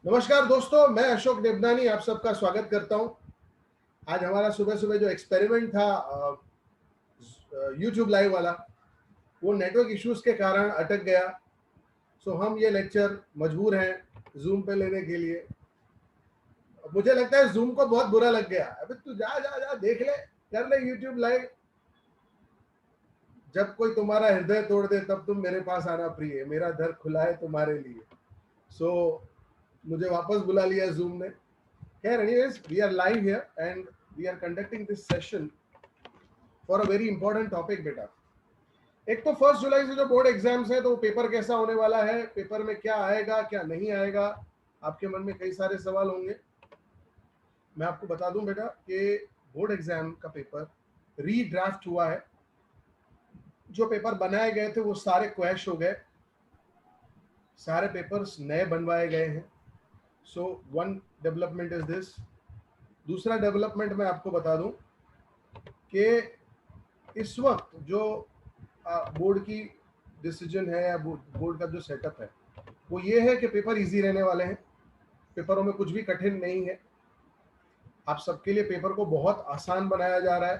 नमस्कार दोस्तों, मैं अशोक देवनानी आप सबका स्वागत करता हूं। आज हमारा सुबह सुबह जो एक्सपेरिमेंट था यूट्यूब लाइव वाला, वो नेटवर्क इश्यूज के कारण अटक गया। सो हम ये लेक्चर मजबूर हैं जूम पे लेने के लिए। मुझे लगता है जूम को बहुत बुरा लग गया। अबे तू जा जा जा देख ले, कर ले यूट्यूब लाइव। जब कोई तुम्हारा हृदय तोड़ दे तब तुम मेरे पास आना प्रिय, मेरा दर खुला है तुम्हारे लिए। सो मुझे वापस बुला लिया जूम ने। Here, anyways, we are live here and we are conducting this session for a very important topic, बेटा। एक तो 1 जुलाई से जो बोर्ड एग्जाम्स है, तो पेपर कैसा होने वाला है, पेपर में क्या आएगा क्या नहीं आएगा, आपके मन में कई सारे सवाल होंगे। मैं आपको बता दूं बेटा कि बोर्ड एग्जाम का पेपर रीड्राफ्ट हुआ है। जो पेपर बनाए गए थे वो सारे क्वैश हो गए, सारे पेपर्स नए बनवाए गए हैं। So one development is this. दूसरा डेवलपमेंट मैं आपको बता दूं कि इस वक्त जो बोर्ड की डिसीजन है या बोर्ड का जो सेटअप है वो ये है कि पेपर इजी रहने वाले हैं। पेपरों में कुछ भी कठिन नहीं है। आप सबके लिए पेपर को बहुत आसान बनाया जा रहा है,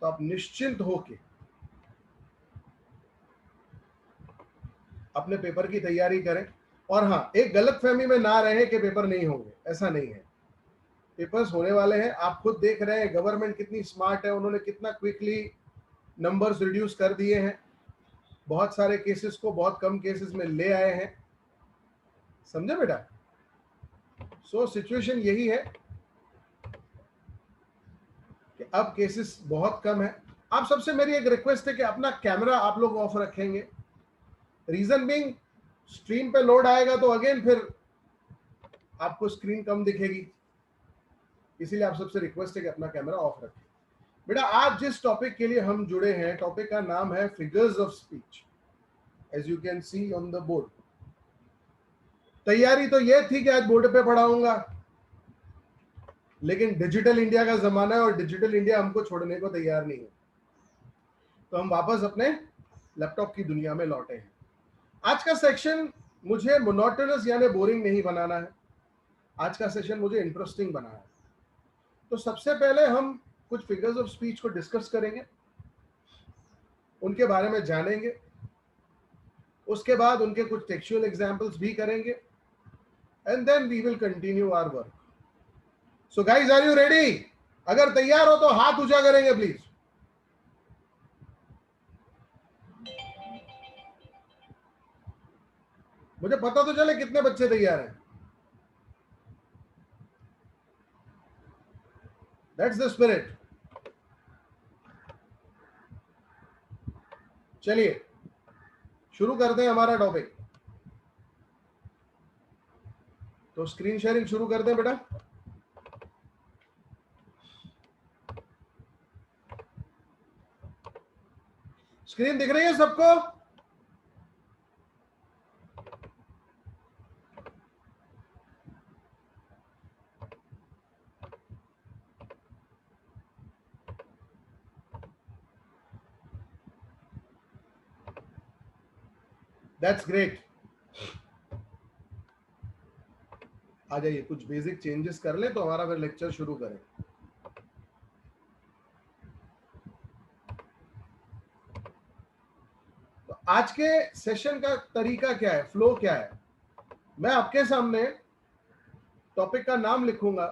तो आप निश्चिंत होके अपने पेपर की तैयारी करें। और हाँ, एक गलतफहमी में ना रहे कि पेपर नहीं होंगे, ऐसा नहीं है। पेपर्स होने वाले हैं। आप खुद देख रहे हैं गवर्नमेंट कितनी स्मार्ट है, उन्होंने कितना क्विकली नंबर्स रिड्यूस कर दिए हैं, बहुत सारे केसेस को बहुत कम केसेस में ले आए हैं। समझे बेटा? सो सिचुएशन यही है कि अब केसेस बहुत कम है। आप सबसे मेरी एक रिक्वेस्ट है कि अपना कैमरा आप लोग ऑफ रखेंगे। रीजन बीइंग, स्ट्रीम पे लोड आएगा तो अगेन फिर आपको स्क्रीन कम दिखेगी, इसीलिए आप सबसे रिक्वेस्ट है कि अपना कैमरा ऑफ रखें। बेटा, आज जिस टॉपिक के लिए हम जुड़े हैं, टॉपिक का नाम है figures of speech, as you can see on the board. तैयारी तो ये थी कि आज बोर्ड पे पढ़ाऊंगा, लेकिन डिजिटल इंडिया का जमाना है और डिजिटल इंडिया हमको छोड़ने को तैयार नहीं है, तो हम वापस अपने लैपटॉप की दुनिया में लौटे हैं। आज का सेक्शन मुझे मोनोटोनस यानी बोरिंग नहीं बनाना है। आज का सेशन मुझे इंटरेस्टिंग बनाना है। तो सबसे पहले हम कुछ फिगर्स ऑफ स्पीच को डिस्कस करेंगे, उनके बारे में जानेंगे। उसके बाद उनके कुछ टेक्सचुअल एग्जांपल्स भी करेंगे, and then we will continue our work. So guys, are you ready? अगर तैयार हो तो हाथ ऊंचा करेंगे प्लीज। मुझे पता तो चले कितने बच्चे तैयार हैं। That's the spirit. चलिए शुरू करते हैं हमारा टॉपिक। तो स्क्रीन शेयरिंग शुरू करते हैं बेटा। स्क्रीन दिख रही है सबको? That's great. आ जाइए, कुछ बेसिक चेंजेस कर ले तो हमारा फिर लेक्चर शुरू करें। तो आज के सेशन का तरीका क्या है, फ्लो क्या है? मैं आपके सामने टॉपिक का नाम लिखूंगा।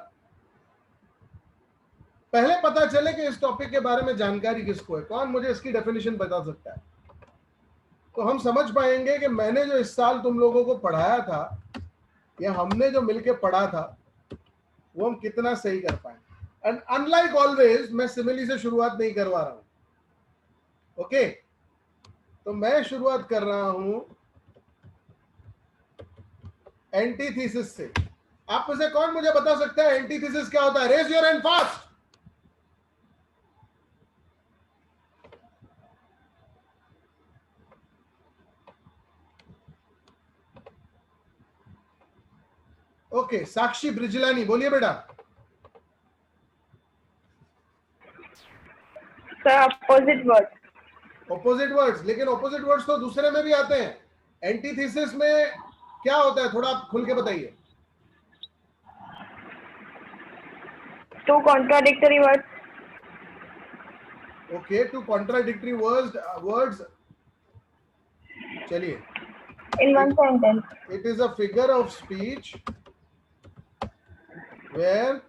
पहले पता चले कि इस टॉपिक के बारे में जानकारी किसको है, कौन मुझे इसकी डेफिनेशन बता सकता है, तो हम समझ पाएंगे कि मैंने जो इस साल तुम लोगों को पढ़ाया था या हमने जो मिलके पढ़ा था वो हम कितना सही कर पाए। एंड अनलाइक ऑलवेज मैं सिमिली से शुरुआत नहीं करवा रहा हूं। ओके, तो मैं शुरुआत कर रहा हूं एंटीथीसिस से। आप में से कौन मुझे बता सकता है एंटीथीसिस क्या होता है? Raise your hand fast. Okay, Sakshi Brijlani बोलिए बेटा। Sir, opposite word. Opposite words, लेकिन ऑपोजिट वर्ड्स तो दूसरे में भी आते हैं। एंटीथीसिस में क्या होता है, थोड़ा आप खुल के बताइए। Two contradictory words. Okay, two contradictory words, चलिए। In one sentence. It is a figure of speech where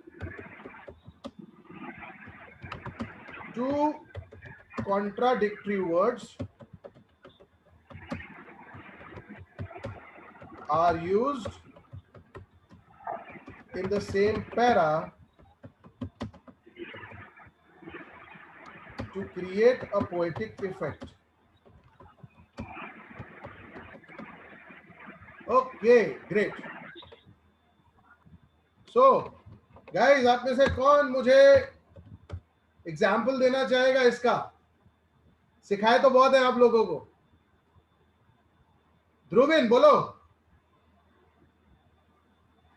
two contradictory words are used in the same para to create a poetic effect. Okay, great. So, guys, आप में से कौन मुझे example देना चाहेगा इसका? सिखाए तो बहुत है आप लोगों को। ध्रुविन बोलो।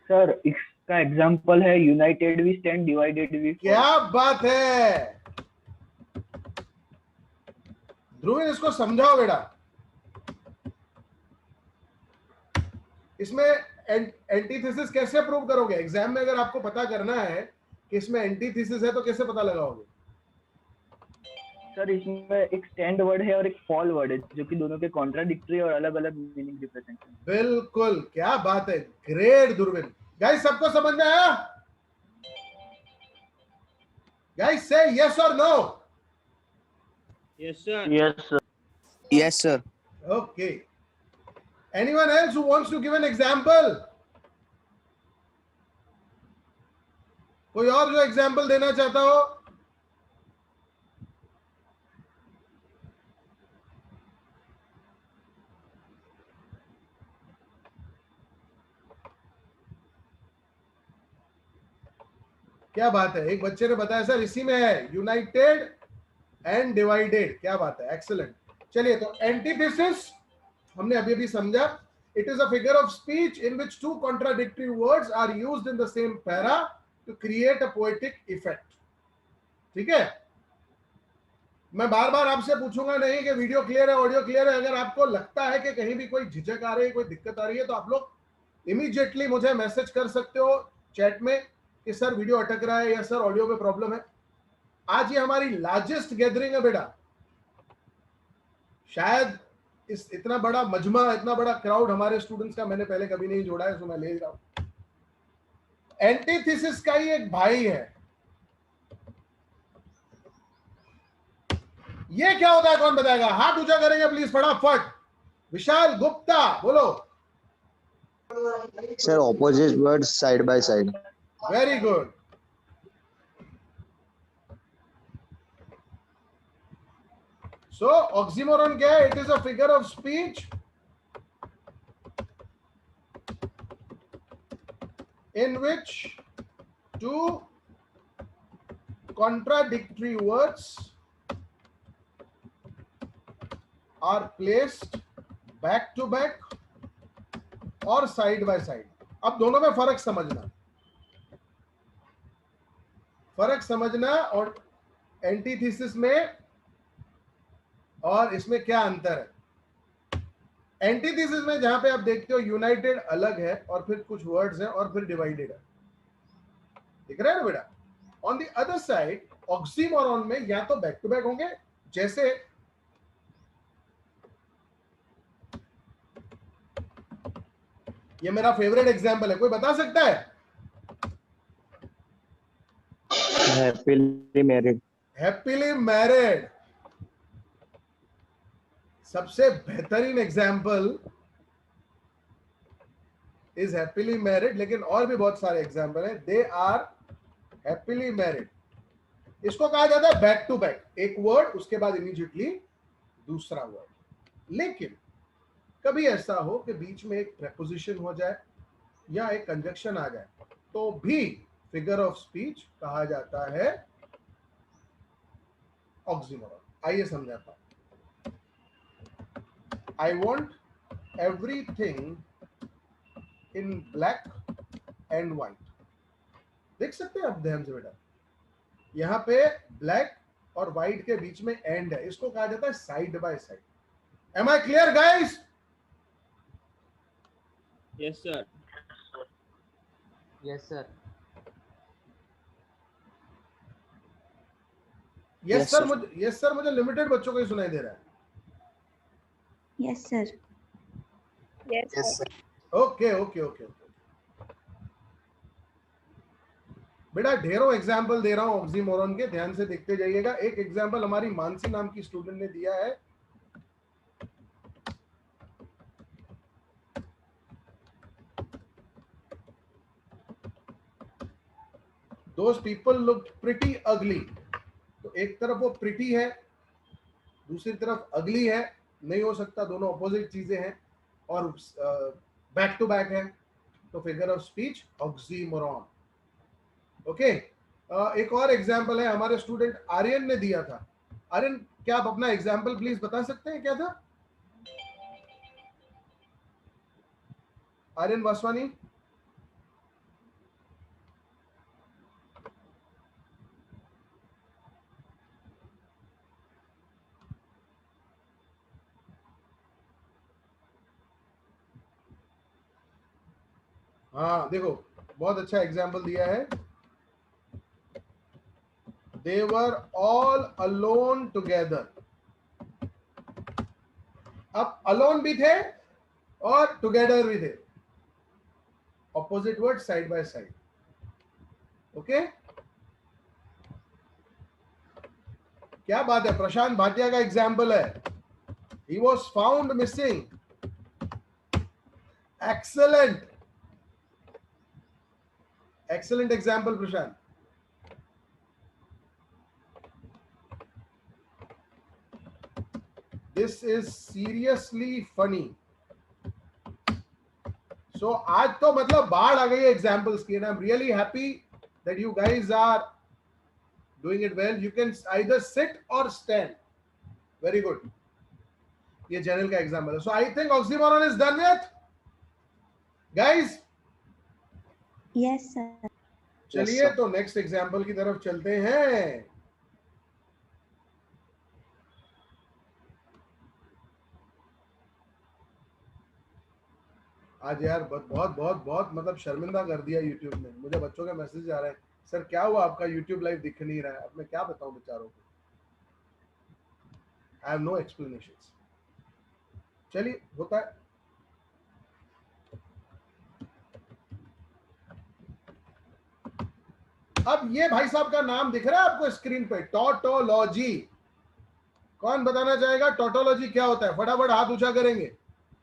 सर इसका एग्जांपल है united we stand, divided we fall. क्या बात है ध्रुविन, इसको समझाओ बेटा। इसमें एंटीथेसिस कैसे प्रूव करोगे? एग्जाम में अगर आपको पता करना है कि इसमें एंटीथेसिस है तो कैसे पता लगाओगे? सर इसमें एक स्टैंड वर्ड है और एक फॉल वर्ड है जो कि दोनों के कॉन्ट्राडिक्टरी और अलग अलग मीनिंग रिप्रेजेंट करते हैं। बिल्कुल, क्या बात है, ग्रेट ध्रुविन। गाइस सबको समझ में आया? गाइस से यस और no? Yes, sir. Yes sir. Yes, sir. Okay. Anyone else who wants to give an example? कोई और जो एग्जाम्पल देना चाहता हो? क्या बात है, एक बच्चे ने बताया सर इसी में है, यूनाइटेड एंड डिवाइडेड। क्या बात है, एक्सीलेंट। चलिए, तो एंटीथेसिस हमने अभी अभी समझा। It is a figure of speech in which two contradictory words are used in the same para to create a poetic effect. ठीक है, मैं बार बार आपसे पूछूंगा नहीं कि वीडियो क्लियर है, ऑडियो क्लियर है। अगर आपको लगता है कि कहीं भी कोई झिझक आ रही है, कोई दिक्कत आ रही है, तो आप लोग इमीडिएटली मुझे मैसेज कर सकते हो चैट में कि सर वीडियो अटक रहा है या सर ऑडियो में प्रॉब्लम है। आज ये हमारी लार्जेस्ट गैदरिंग है बेटा। शायद इस इतना बड़ा मजमा, इतना बड़ा क्राउड हमारे स्टूडेंट्स का मैंने पहले कभी नहीं जोड़ा है, सो मैं ले रहा हूं। एंटीथेसिस का ही एक भाई है। ये क्या होता है, कौन बताएगा? हाथ ऊंचा करेंगे प्लीज फटाफट। विशाल गुप्ता बोलो। Sir, opposite words side by side. Very good. So oxymoron क्या है? It is a figure of speech in which two contradictory words are placed back to back और side by side। अब दोनों में फर्क समझना, और एंटीथेसिस में और इसमें क्या अंतर है। एंटीथेसिस में जहां पे आप देखते हो यूनाइटेड अलग है और फिर कुछ वर्ड्स हैं और फिर डिवाइडेड है, दिख रहा है ना बेटा? On the other side oxymoron में या तो बैक टू बैक होंगे, जैसे ये मेरा फेवरेट एग्जांपल है, कोई बता सकता है? Happily married. हैप्पीली मैरिड सबसे बेहतरीन एग्जाम्पल इज हैप्पीली मैरिड, लेकिन और भी बहुत सारे एग्जाम्पल है। They are happily married. इसको कहा जाता है बैक टू बैक, एक वर्ड उसके बाद इमीडिएटली दूसरा वर्ड। लेकिन कभी ऐसा हो कि बीच में एक प्रेपोजिशन हो जाए या एक कंजक्शन आ जाए, तो भी फिगर ऑफ स्पीच कहा जाता है ऑक्सीमोरॉन। आइए समझाता हूं। I want everything in black and white। देख सकते हैं आप ध्यान से बेटा, यहां पे ब्लैक और व्हाइट के बीच में एंड है, इसको कहा जाता है side by side. Am I clear guys? Yes, sir. Yes, sir. Yes sir मुझे लिमिटेड बच्चों को ही सुनाई दे रहा है. Yes, sir. Yes, Yes, sir. sir. Okay okay okay okay. बेटा ढेरों एग्जाम्पल दे रहा हूं ऑक्सीमोरन के, ध्यान से देखते जाइएगा. एक एग्जाम्पल हमारी मानसी नाम की स्टूडेंट ने दिया है. Those people looked pretty ugly. तो एक तरफ वो प्रिटी है, दूसरी तरफ अगली है. नहीं हो सकता, दोनों अपोजिट चीजें हैं और बैक टू बैक है. तो figure of speech oxymoron. Okay. एक और एग्जाम्पल है, हमारे स्टूडेंट आर्यन ने दिया था. आर्यन, क्या आप अपना एग्जाम्पल प्लीज बता सकते हैं, क्या था? आर्यन वासवानी. हाँ देखो, बहुत अच्छा एग्जाम्पल दिया है. They were all alone together. अब alone भी थे और together भी थे. Opposite words side by side. Okay? क्या बात है, प्रशांत भाटिया का एग्जाम्पल है. He was found missing. Excellent. Excellent example, Prashant. This is seriously funny. So आज तो मतलब बाढ़ आ गई है एग्जाम्पल्स की. And I'm really happy that you guys are doing it well. You can either sit or stand. Very good. ये general का example है. So I think oxymoron is done with. Guys, Yes, sir. चलिए sir. तो next example की तरफ चलते हैं. आज यार बहुत बहुत बहुत मतलब शर्मिंदा कर दिया यूट्यूब ने. मुझे बच्चों के मैसेज आ रहे हैं, सर क्या हुआ आपका यूट्यूब लाइव दिख नहीं रहा है. अब मैं क्या बताऊं बेचारों को. I have no explanations. चलिए, होता है. अब ये भाई साहब का नाम दिख रहा है आपको स्क्रीन पे, टॉटोलॉजी. कौन बताना चाहेगा टॉटोलॉजी क्या होता है? फटाफट हाथ ऊंचा करेंगे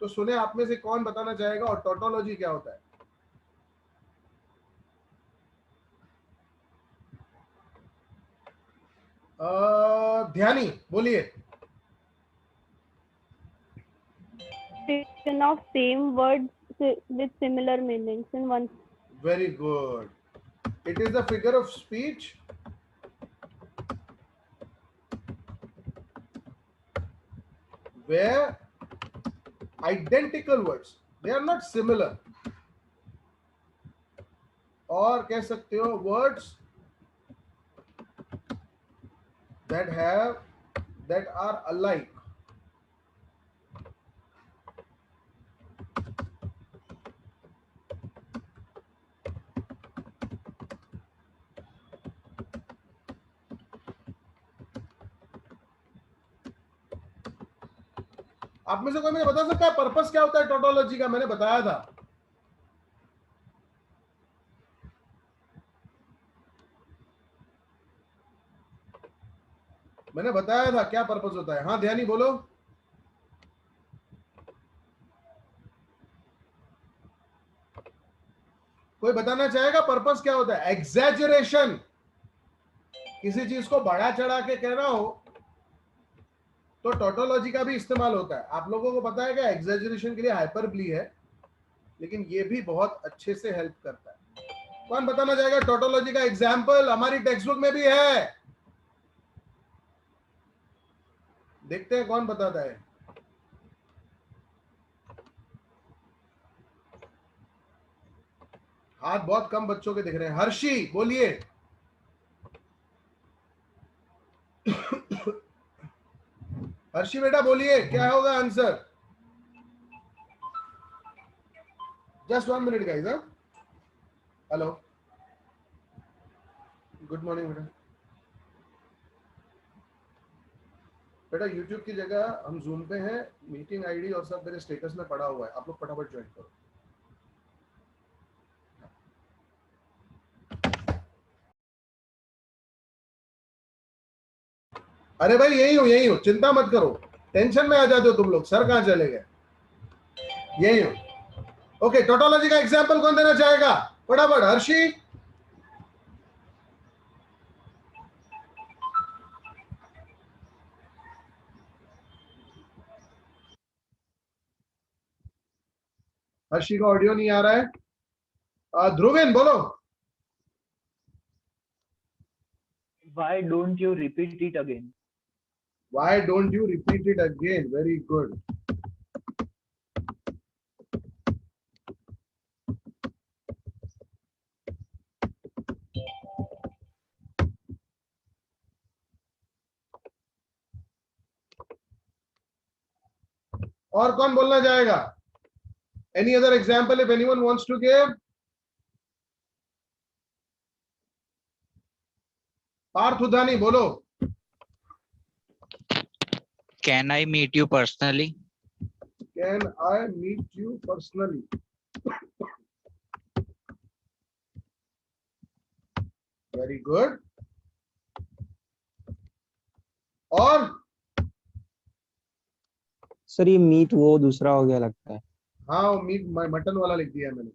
तो सुने आप में से कौन बताना चाहेगा और टॉटोलॉजी क्या होता है. ध्यानी बोलिए. Combination of same words with similar meanings in one. Very good. It is the figure of speech where identical words, they are not similar, और कह सकते हो words that are alike. आप में से कोई मुझे बता सकता है पर्पस क्या होता है टोटोलॉजी का? मैंने बताया था. मैंने बताया था क्या पर्पस होता है. हाँ ध्यानी बोलो. कोई बताना चाहेगा पर्पस क्या होता है? एग्जैजरेशन. किसी चीज को बढ़ा चढ़ा के कहना हो तो टोटोलॉजी का भी इस्तेमाल होता है. आप लोगों को पता है कि एग्जैजरेशन के लिए हाइपरबली है, लेकिन ये भी बहुत अच्छे से हेल्प करता है. कौन बताना चाहेगा टोटोलॉजी का एग्जाम्पल? हमारी टेक्स्ट बुक में भी है. देखते हैं कौन बताता है. हाथ बहुत कम बच्चों के दिख रहे हैं. हर्षी बोलिए. हर्षी बेटा बोलिए, क्या होगा answer? Just 1 minute, guys. Huh? Hello. Good morning, बेटा. बेटा YouTube की जगह हम Zoom पे हैं. मीटिंग आईडी और सब मेरे स्टेटस में पड़ा हुआ है. आप लोग फटाफट ज्वाइन करो. अरे भाई यही हूँ, चिंता मत करो. टेंशन में आ जाते हो तुम लोग. सर कहाँ चले गए? यही हूँ. ओके, टोटोलॉजी का एग्जाम्पल कौन देना चाहेगा? फटाफट. हर्षी. हर्षी का ऑडियो नहीं आ रहा है. ध्रुविन बोलो. Why don't you repeat it again? Why don't you repeat it again? Very good. और कौन बोलना चाहेगा? Any other example if anyone wants to give? Partha उधानी बोलो. Can I meet you personally? Can I meet you personally? Very good. और sir ये meet वो दूसरा हो गया लगता है. हाँ, मीट मटन वाला लिख दिया मैंने.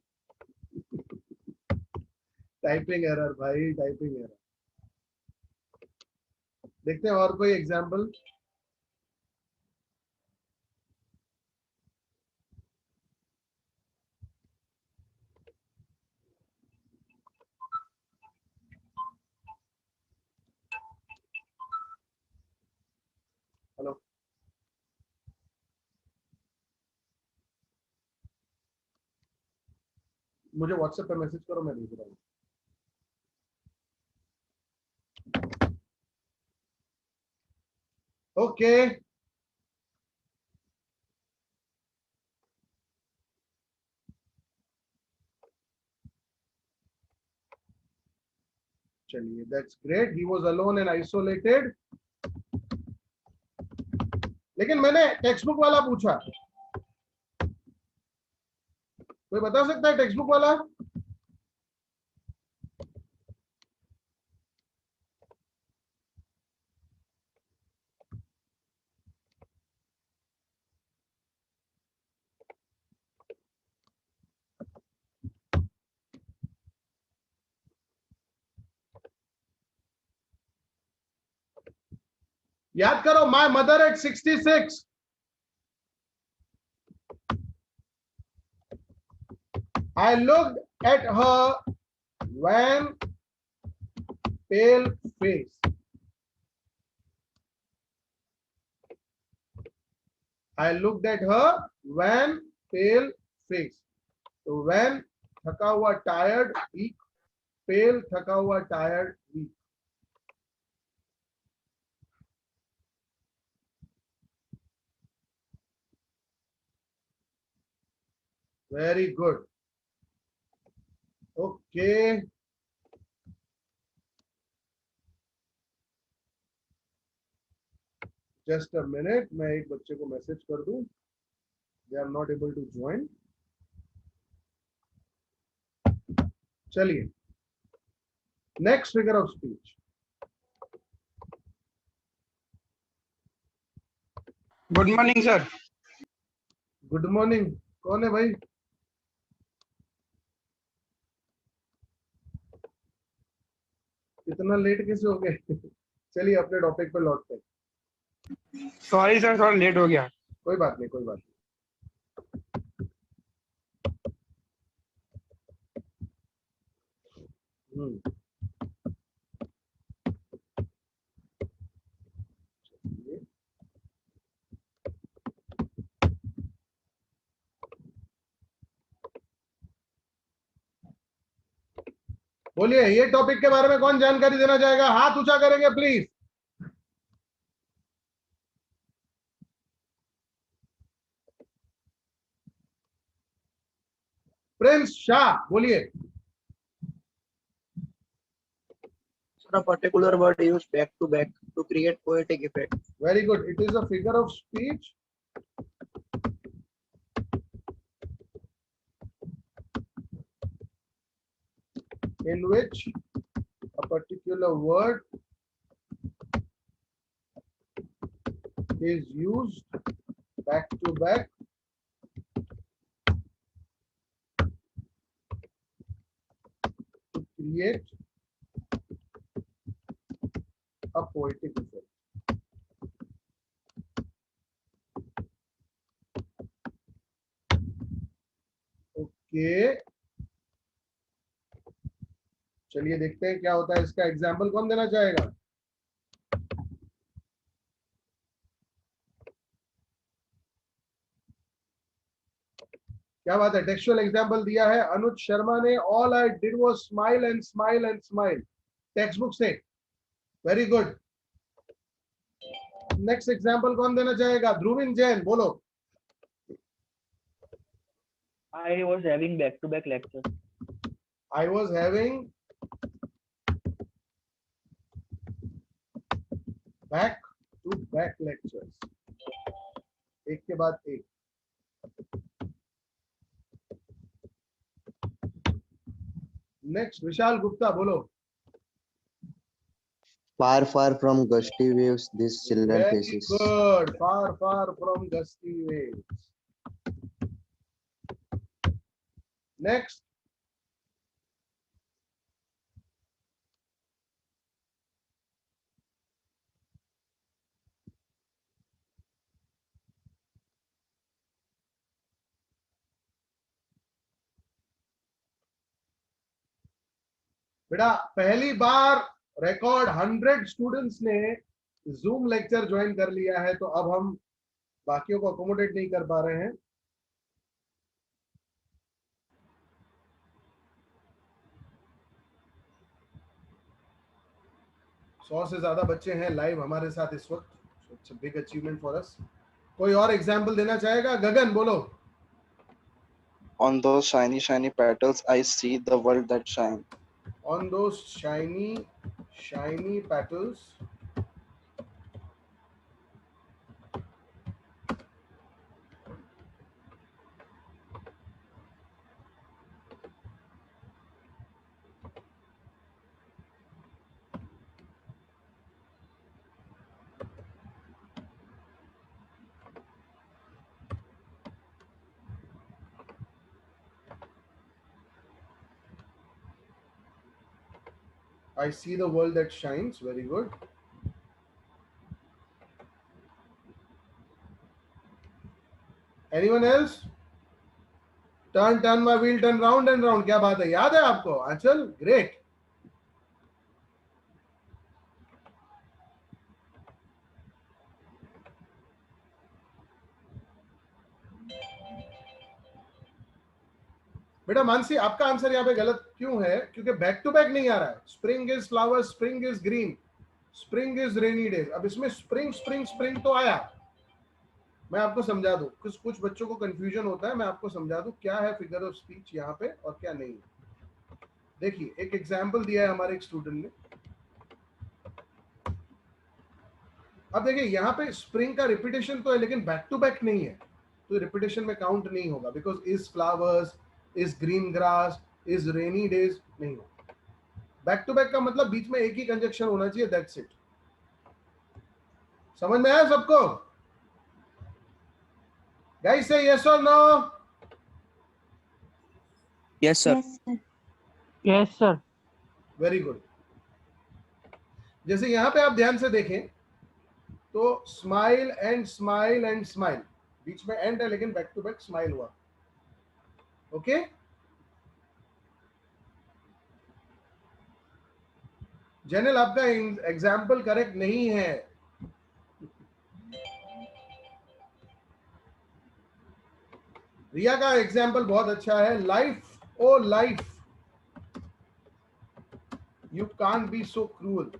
टाइपिंग एरर भाई, टाइपिंग एरर. देखते हैं और कोई एग्जाम्पल. हेलो. मुझे व्हाट्सएप पे मैसेज करो, मैं भेज रहा हूँ. ओके. चलिए, that's great. He was alone and isolated. लेकिन मैंने टेक्स्ट बुक वाला पूछा. कोई बता सकता है टेक्स्ट बुक वाला? याद करो. My mother eight 66. I looked at her when pale face. I looked at her when pale face. तो when थका हुआ tired weak, pale थका हुआ tired weak. Very good. Okay. Just a minute. मैं एक बच्चे को मैसेज कर दूं. They are not able to join. चलिए. Next figure of speech. Good morning sir. Good morning. कौन है भाई? इतना लेट कैसे हो गए? चलिए अपने टॉपिक पे लौटते हैं. सॉरी सर, थोड़ा लेट हो गया. कोई बात नहीं, कोई बात नहीं. बोलिए, ये टॉपिक के बारे में कौन जानकारी देना चाहेगा? हाथ ऊंचा करेंगे प्लीज. प्रिंस शाह बोलिए। Sir, a particular word used back to back to create poetic effect. Very good. It is a figure of speech in which a particular word is used back to back to create a poetic effect. Okay. चलिए देखते हैं क्या होता है। इसका example कौन देना चाहेगा? क्या बात है, टेक्सचुअल एग्जाम्पल दिया है अनुज शर्मा ने। All I did was smile and smile and smile, textbook से। Very good. नेक्स्ट एग्जाम्पल कौन देना चाहेगा? ध्रुविन जैन बोलो। I was having back-to-back lectures. I was having back to back lectures, एक के बाद एक। नेक्स्ट विशाल गुप्ता बोलो। Far, far from gusty waves, these children Very faces. good. Far, far from gusty waves. Next. बेटा पहली बार रिकॉर्ड 100 स्टूडेंट्स ने zoom lecture join कर लिया है, तो अब हम बाकियों को अकोमोडेट नहीं कर पा रहे हैं। सौ से ज्यादा बच्चे हैं लाइव हमारे साथ इस वक्त। It's a big achievement for us. कोई और एग्जांपल देना चाहेगा? गगन बोलो। On those shiny, shiny petals, I see the world that shine. On those shiny, shiny petals, I see the world that shines. Very good. Anyone else? Turn my wheel, turn round and round. क्या बात है, याद है आपको? अंचल, great. बेटा मानसी, आपका answer यहाँ पे गलत क्यों है? क्योंकि बैक टू बैक नहीं आ रहा है। Spring is flower, spring is green, spring is rainy days. अब इसमें स्प्रिंग स्प्रिंग स्प्रिंग तो आया। मैं आपको समझा दूं, कुछ बच्चों को कंफ्यूजन होता है, मैं आपको समझा दूं क्या है फिगर ऑफ स्पीच यहाँ पे और क्या नहीं। देखिए एक एग्जाम्पल दिया है हमारे एक स्टूडेंट ने। अब देखिए यहाँ पे स्प्रिंग का रिपीटेशन तो है, लेकिन बैक टू बैक नहीं है, तो रिपीटेशन में काउंट नहीं होगा। Because is flowers, is green grass, is rainy days नहीं होगा। बैक टू बैक का मतलब बीच में एक ही कंजक्शन होना चाहिए, दैट्स इट। समझ में आया सबको? गाइस से यस और no? Yes, sir. Yes, sir. Yes, sir. Very good. जैसे यहां पे आप ध्यान से देखें तो smile and smile and smile, बीच में एंड है लेकिन बैक टू बैक स्माइल हुआ। ओके जनरल, आपका एग्जाम्पल करेक्ट नहीं है। रिया का एग्जाम्पल बहुत अच्छा है। Life oh life, you can't be so cruel.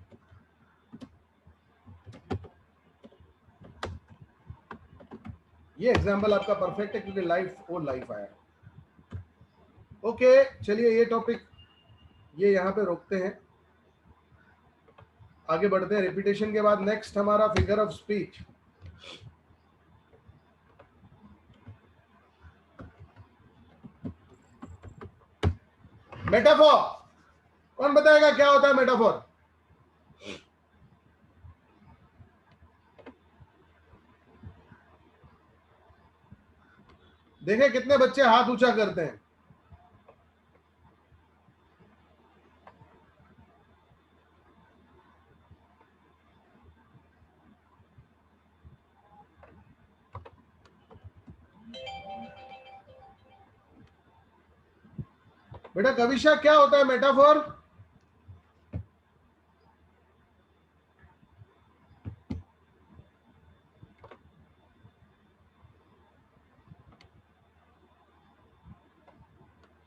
ये एग्जाम्पल आपका परफेक्ट है क्योंकि लाइफ ओ लाइफ आया। ओके चलिए ये टॉपिक ये यहाँ पे रोकते हैं, आगे बढ़ते हैं। रिपीटेशन के बाद नेक्स्ट हमारा फिगर ऑफ स्पीच। मेटाफोर, कौन बताएगा क्या होता है मेटाफोर? देखें कितने बच्चे हाथ ऊंचा करते हैं। बेटा कविशा क्या होता है metaphor?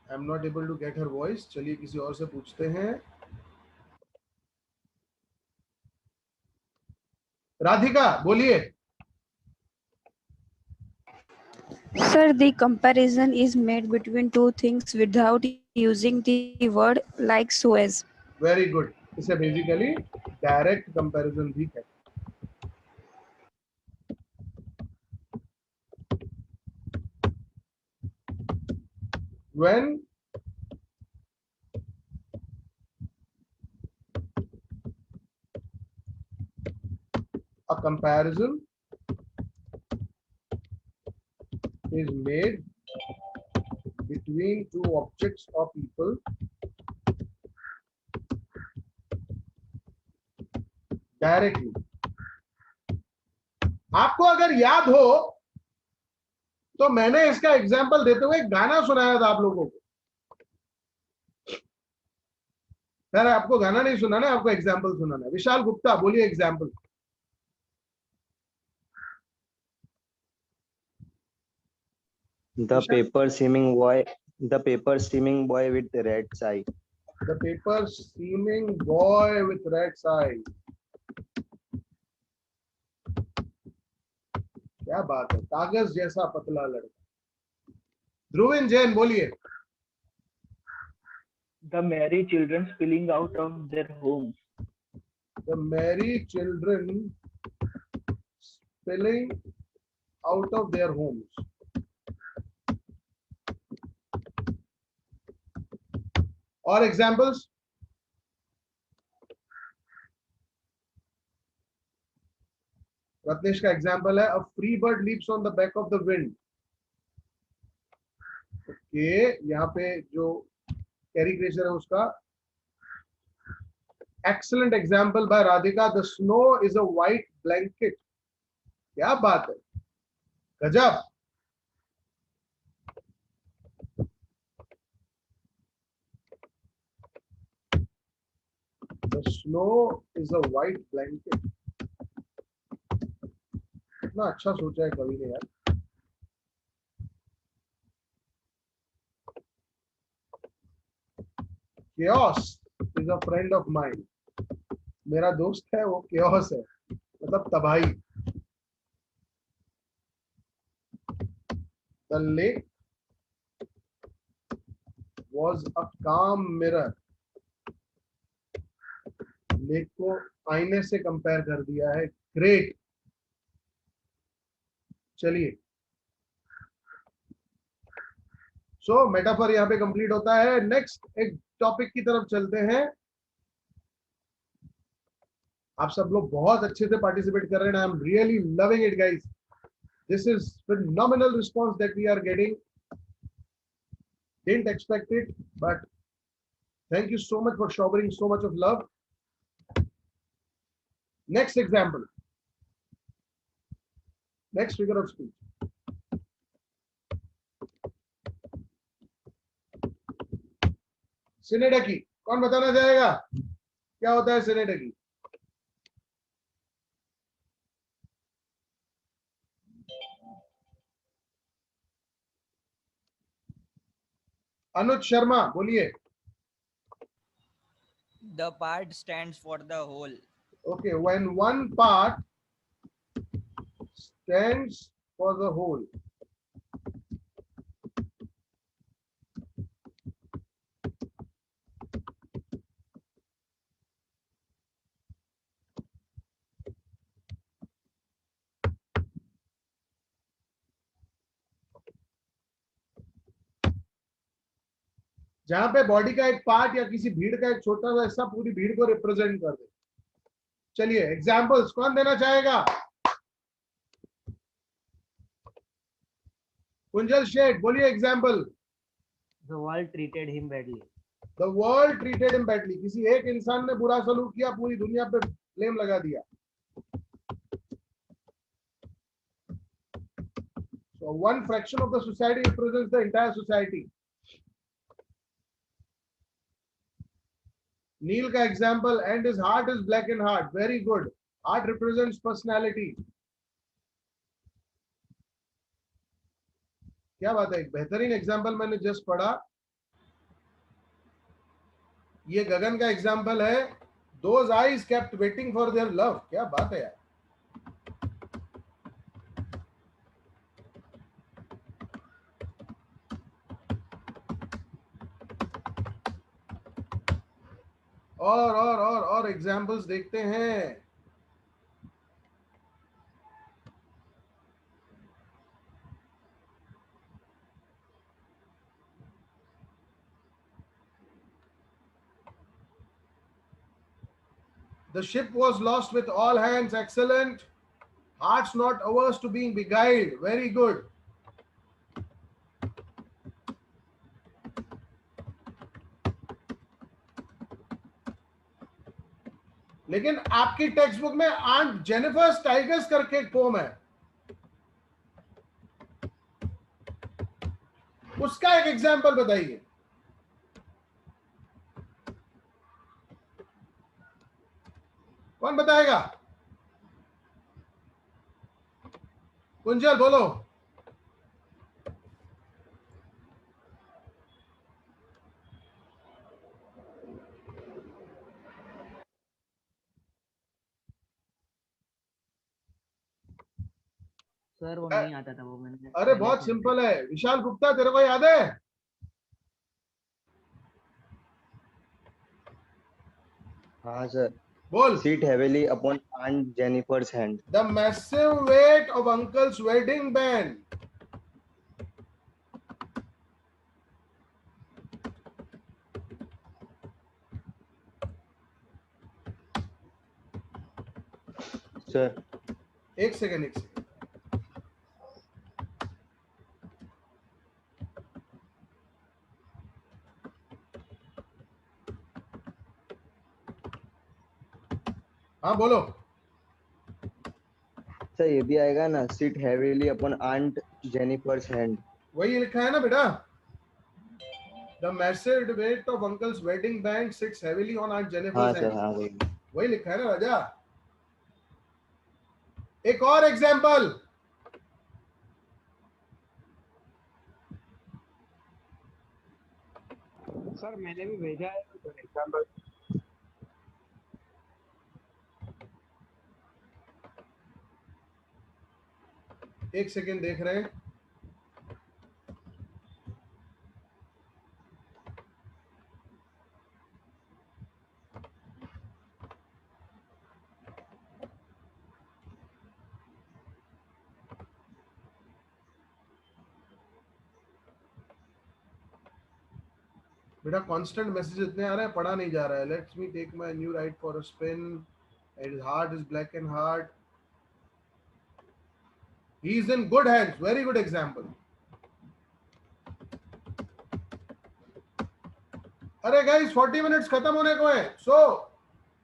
I am not able to get her voice. चलिए किसी और से पूछते हैं। राधिका बोलिए। Sir, the comparison is made between two things without using the word like so as. Very good, इसे बेसिकली डायरेक्ट कंपैरिजन भी कहते हैं। When a comparison is made between two objects or people directly. आपको अगर याद हो तो मैंने इसका एग्जाम्पल देते हुए एक गाना सुनाया था आप लोगों को। सर आपको गाना नहीं सुनाना है, आपको एग्जाम्पल सुनाना है। विशाल गुप्ता बोलिए example. The paper seeming boy with the red eye. The paper seeming boy with red eye. क्या बात है, कागज जैसा पतला लड़का। ध्रुविन जैन बोलिए। The merry children spilling out of their homes. The merry children spilling out of their homes. और examples? Ratnesh का एग्जाम्पल है, a free bird leaps on the back of the wind. Okay, यहाँ पे जो कैरिकेचर है उसका excellent example bye Radhika, the snow is a white blanket. क्या बात है, गजब। The snow is a white blanket. कितना अच्छा सोचा है कवि ने यार। Chaos is a friend of mine. मेरा दोस्त है वो chaos है, मतलब तबाही। The lake was a calm mirror. Lake को आईने से कंपेयर कर दिया है, ग्रेट। चलिए सो मेटाफर यहाँ पे कंप्लीट होता है। नेक्स्ट एक टॉपिक की तरफ चलते हैं। आप सब लोग बहुत अच्छे से पार्टिसिपेट कर रहे हैं। I am really loving it guys. This is phenomenal response that we are getting. Didn't expect it, but thank you so much for showering so much of love. Next example. Next figure of speech. सिनेडकी, कौन बताना चाहेगा क्या होता है सिनेडकी? अनुज शर्मा बोलिए। The part stands for the whole. Okay, when one part stands for the whole. जहां पे body का एक पार्ट या किसी भीड़ का एक छोटा सा हिस्सा पूरी भीड़ को रिप्रेजेंट कर दे। चलिए एग्जांपल्स कौन देना चाहेगा? कुंजल शेठ बोलिए example. The world treated him badly. The world treated him badly, किसी एक इंसान ने बुरा सलूक किया, पूरी दुनिया पे ब्लेम लगा दिया। So one fraction of the society represents the entire society. Neil का example, and his heart is black in heart. Very good. Heart represents personality. क्या बात है, एक बेहतरीन एग्जाम्पल मैंने जस्ट पढ़ा। ये गगन का एग्जाम्पल है, those eyes kept waiting for their love. क्या बात है यार। और एग्जाम्पल्स देखते हैं। The ship was lost with all hands. Excellent. Hearts not averse to being beguiled. Very good. लेकिन आपकी टेक्स्ट बुक में आंट जेनिफर्स टाइगर्स करके एक पोम है, उसका एक एग्जाम्पल बताइए। कौन बताएगा? कुंजल बोलो। सर वो नहीं आता था, वो मैंने अरे बहुत सिंपल है। विशाल गुप्ता तेरे को याद है? हाँ सर। बोल। Sit heavily upon Aunt Jennifer's hand. The massive weight of uncle's wedding band. Sir. एक सेकंड। हाँ बोलो। सर ये भी आएगा ना, sit heavily upon Aunt Jennifer's hand. वही लिखा है ना बेटा, the massive weight of uncle's wedding band sits heavily on Aunt Jennifer's hand. हाँ वही लिखा है ना राजा। एक और एग्जाम्पल। सर मैंने भी भेजा है एग्जाम्पल। एक सेकेंड देख रहे हैं। बेटा कांस्टेंट मैसेज इतने आ रहे हैं, पढ़ा नहीं जा रहा है। Let's me take my new ride for a spin, his heart is black and heart, he is in good hands. Very good example. अरे गाइस 40 मिनट्स खत्म होने को है, सो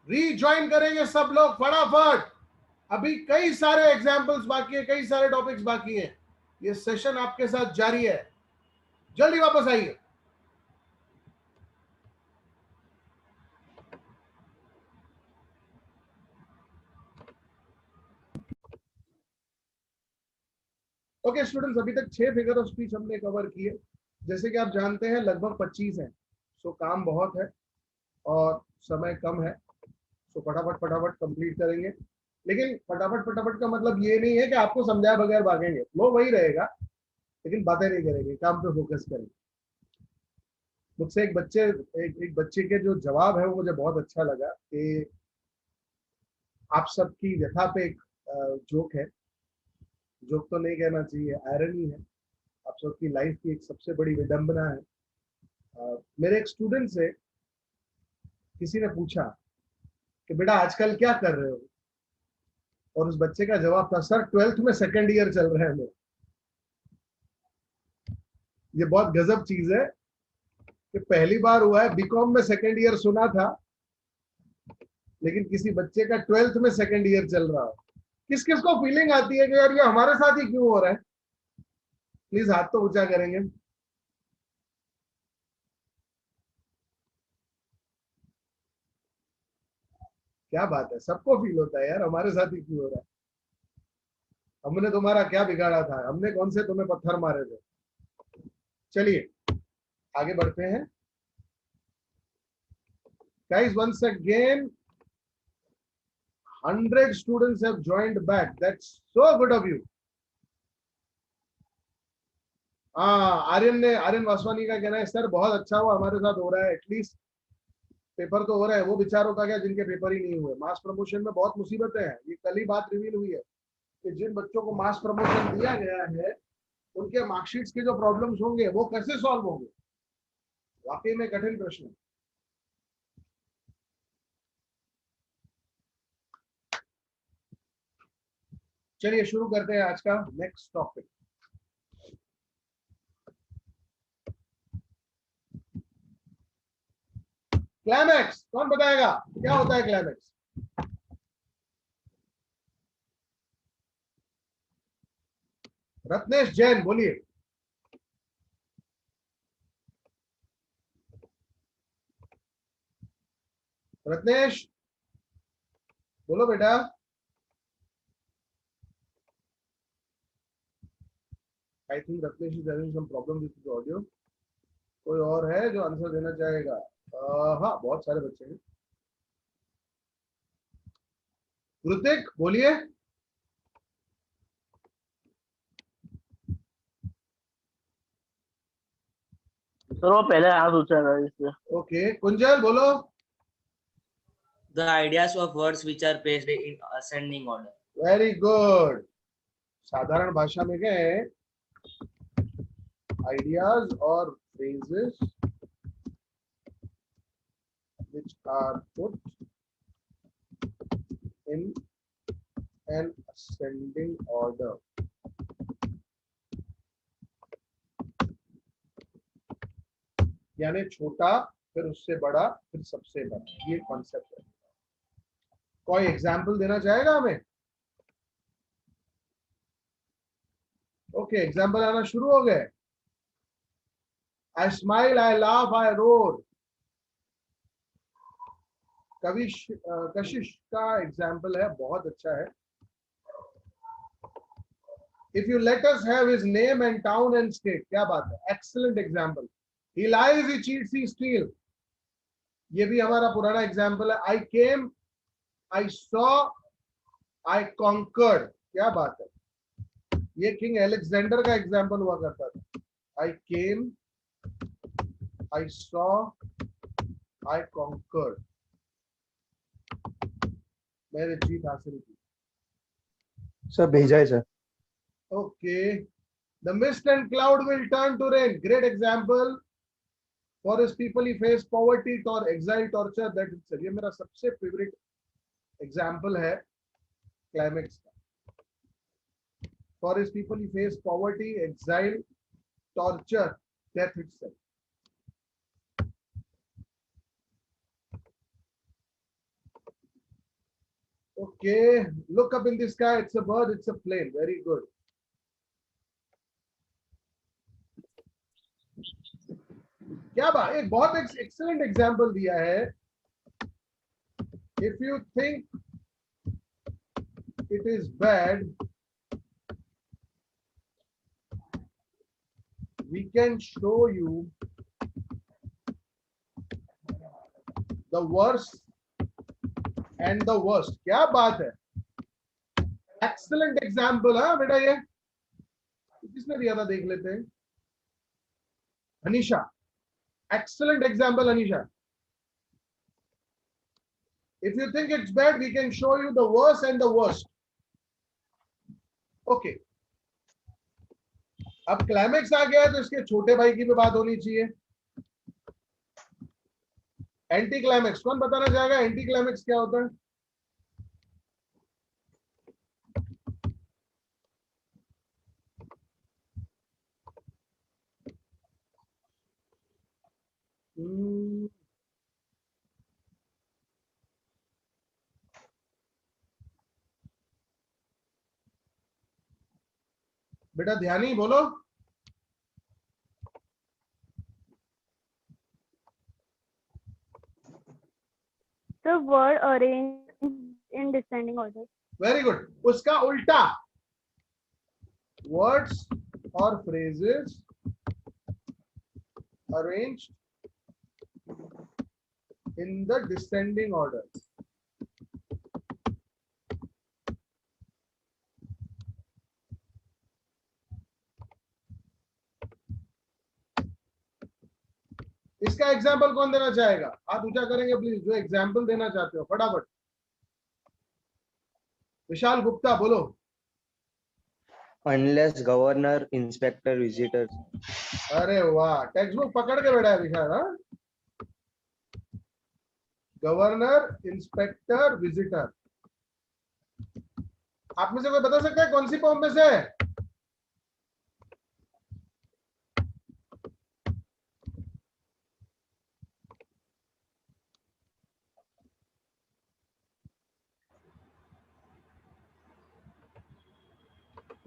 रीजॉइन करेंगे सब लोग फटाफट। अभी कई सारे एग्जांपल्स बाकी है, कई सारे टॉपिक्स बाकी हैं। ये सेशन आपके साथ जारी है, जल्दी वापस आइए। ओके स्टूडेंट्स, अभी तक 6 फिगर ऑफ स्पीच हमने कवर किए। जैसे कि आप जानते हैं लगभग 25 हैं, सो काम बहुत है और समय कम है, सो फटाफट कंप्लीट करेंगे। लेकिन फटाफट का मतलब ये नहीं है कि आपको समझाए बगैर भागेंगे, फ्लो वही रहेगा, लेकिन बातें नहीं करेंगे, काम पे फोकस करेंगे। मुझसे एक बच्चे के जो जवाब है वो मुझे बहुत अच्छा लगा कि आप सबकी व्यथा पे एक जोक है, जोक तो नहीं कहना चाहिए, आयरनी है। आप सबकी लाइफ की एक सबसे बड़ी विडंबना है। मेरे एक स्टूडेंट से किसी ने पूछा कि बेटा आजकल क्या कर रहे हो, और उस बच्चे का जवाब था, सर 12th में सेकंड ईयर चल रहा है मेरा। ये बहुत गजब चीज है कि पहली बार हुआ है, बीकॉम में सेकंड ईयर सुना था, लेकिन किसी बच्चे का 12th में सेकंड ईयर चल रहा हो। किस किस को फीलिंग आती है कि यार ये हमारे साथ ही क्यों हो रहा है? प्लीज हाथ तो ऊंचा करेंगे। क्या बात है, सबको फील होता है यार हमारे साथ ही क्यों हो रहा है। हमने तुम्हारा क्या बिगाड़ा था? हमने कौन से तुम्हें पत्थर मारे थे? चलिए आगे बढ़ते हैं। Guys, once again 100 students have joined back. That's so good of you. Aryan Vaswani का कहना है, सर बहुत अच्छा हुआ हमारे साथ हो रहा है, एटलीस्ट पेपर तो हो रहा है। वो बेचारों का क्या जिनके पेपर ही नहीं हुए। मास प्रमोशन में बहुत मुसीबतें हैं। ये कल ही बात रिवील हुई है कि जिन बच्चों को मास प्रमोशन दिया गया है उनके मार्कशीट्स के जो प्रॉब्लम्स होंगे वो कैसे सॉल्व होंगे। वाकई में कठिन प्रश्न है। चलिए शुरू करते हैं आज का नेक्स्ट टॉपिक। क्लाइमैक्स कौन बताएगा क्या होता है क्लाइमैक्स? रत्नेश जैन बोलिए। रत्नेश बोलो बेटा। I think Ratnesh is having some problem with the audio. कोई और है जो आंसर देना चाहेगा? हाँ बहुत सारे बच्चे हैं। ऋतिक बोलिए। सर वो पहले हाथ ऊंचा था इसलिए। ओके कुंजल बोलो। The ideas of words which are placed in ascending order. Very good. साधारण भाषा में गए आइडियाज और phrases which are put in an ascending order. यानी छोटा फिर उससे बड़ा फिर सबसे बड़ा, ये कॉन्सेप्ट है। कोई एग्जाम्पल देना चाहेगा हमें? ओके एग्जाम्पल आना शुरू हो गए। आई स्माइल, आई लाफ, आई रोर। कशिश का एग्जाम्पल है, बहुत अच्छा है। If you let us have his name and town and state, क्या बात है, एक्सीलेंट एग्जाम्पल। ही लाइज, ही चीट्स, ही स्टील, ये भी हमारा पुराना एग्जाम्पल है। आई केम, आई सॉ, आई कॉन्कर्ड, क्या बात है, ये किंग अलेक्जेंडर का एग्जाम्पल हुआ करता था। आई केम, आई सॉ, आई कॉन्कर्ड, मैंने जीत हासिल की। सर भेजा है sir. Okay the mist and cloud will turn to rain, great example. For his people he face poverty और एक्साइल टॉर्चर, दैट इज, ये मेरा सबसे फेवरेट एग्जाम्पल है क्लाइमेक्स का। For his people he face poverty, exile, torture, death itself. Okay, look up in the sky. It's a bird, it's a plane. Very good. क्या बात, एक बहुत excellent example दिया है। If you think it is bad, we can show you the worst and the worst. क्या बात है, excellent example. हाँ बेटा, ये किसने दिया था देख लेते हैं। Anisha, excellent example Anisha. If you think it's bad, we can show you the worst and the worst. Okay, अब क्लाइमेक्स आ गया है तो इसके छोटे भाई की भी बात होनी चाहिए। एंटी क्लाइमेक्स कौन बताना चाहेगा? एंटी क्लाइमेक्स क्या होता है? बेटा ध्यानी बोलो। The word arranged in descending order. Very good. उसका उल्टा, वर्ड्स और phrases arranged in the descending order. इसका एग्जाम्पल कौन देना चाहेगा? हाथ ऊंचा करेंगे प्लीज, जो एग्जाम्पल देना चाहते हो फटाफट। विशाल गुप्ता बोलो। Unless governor, inspector, visitors. अरे वाह, टेक्स्ट बुक पकड़ के बैठा है विशाल। हाँ, गवर्नर, इंस्पेक्टर, विजिटर। आप में से कोई बता सकता है कौन सी फॉर्म में से है?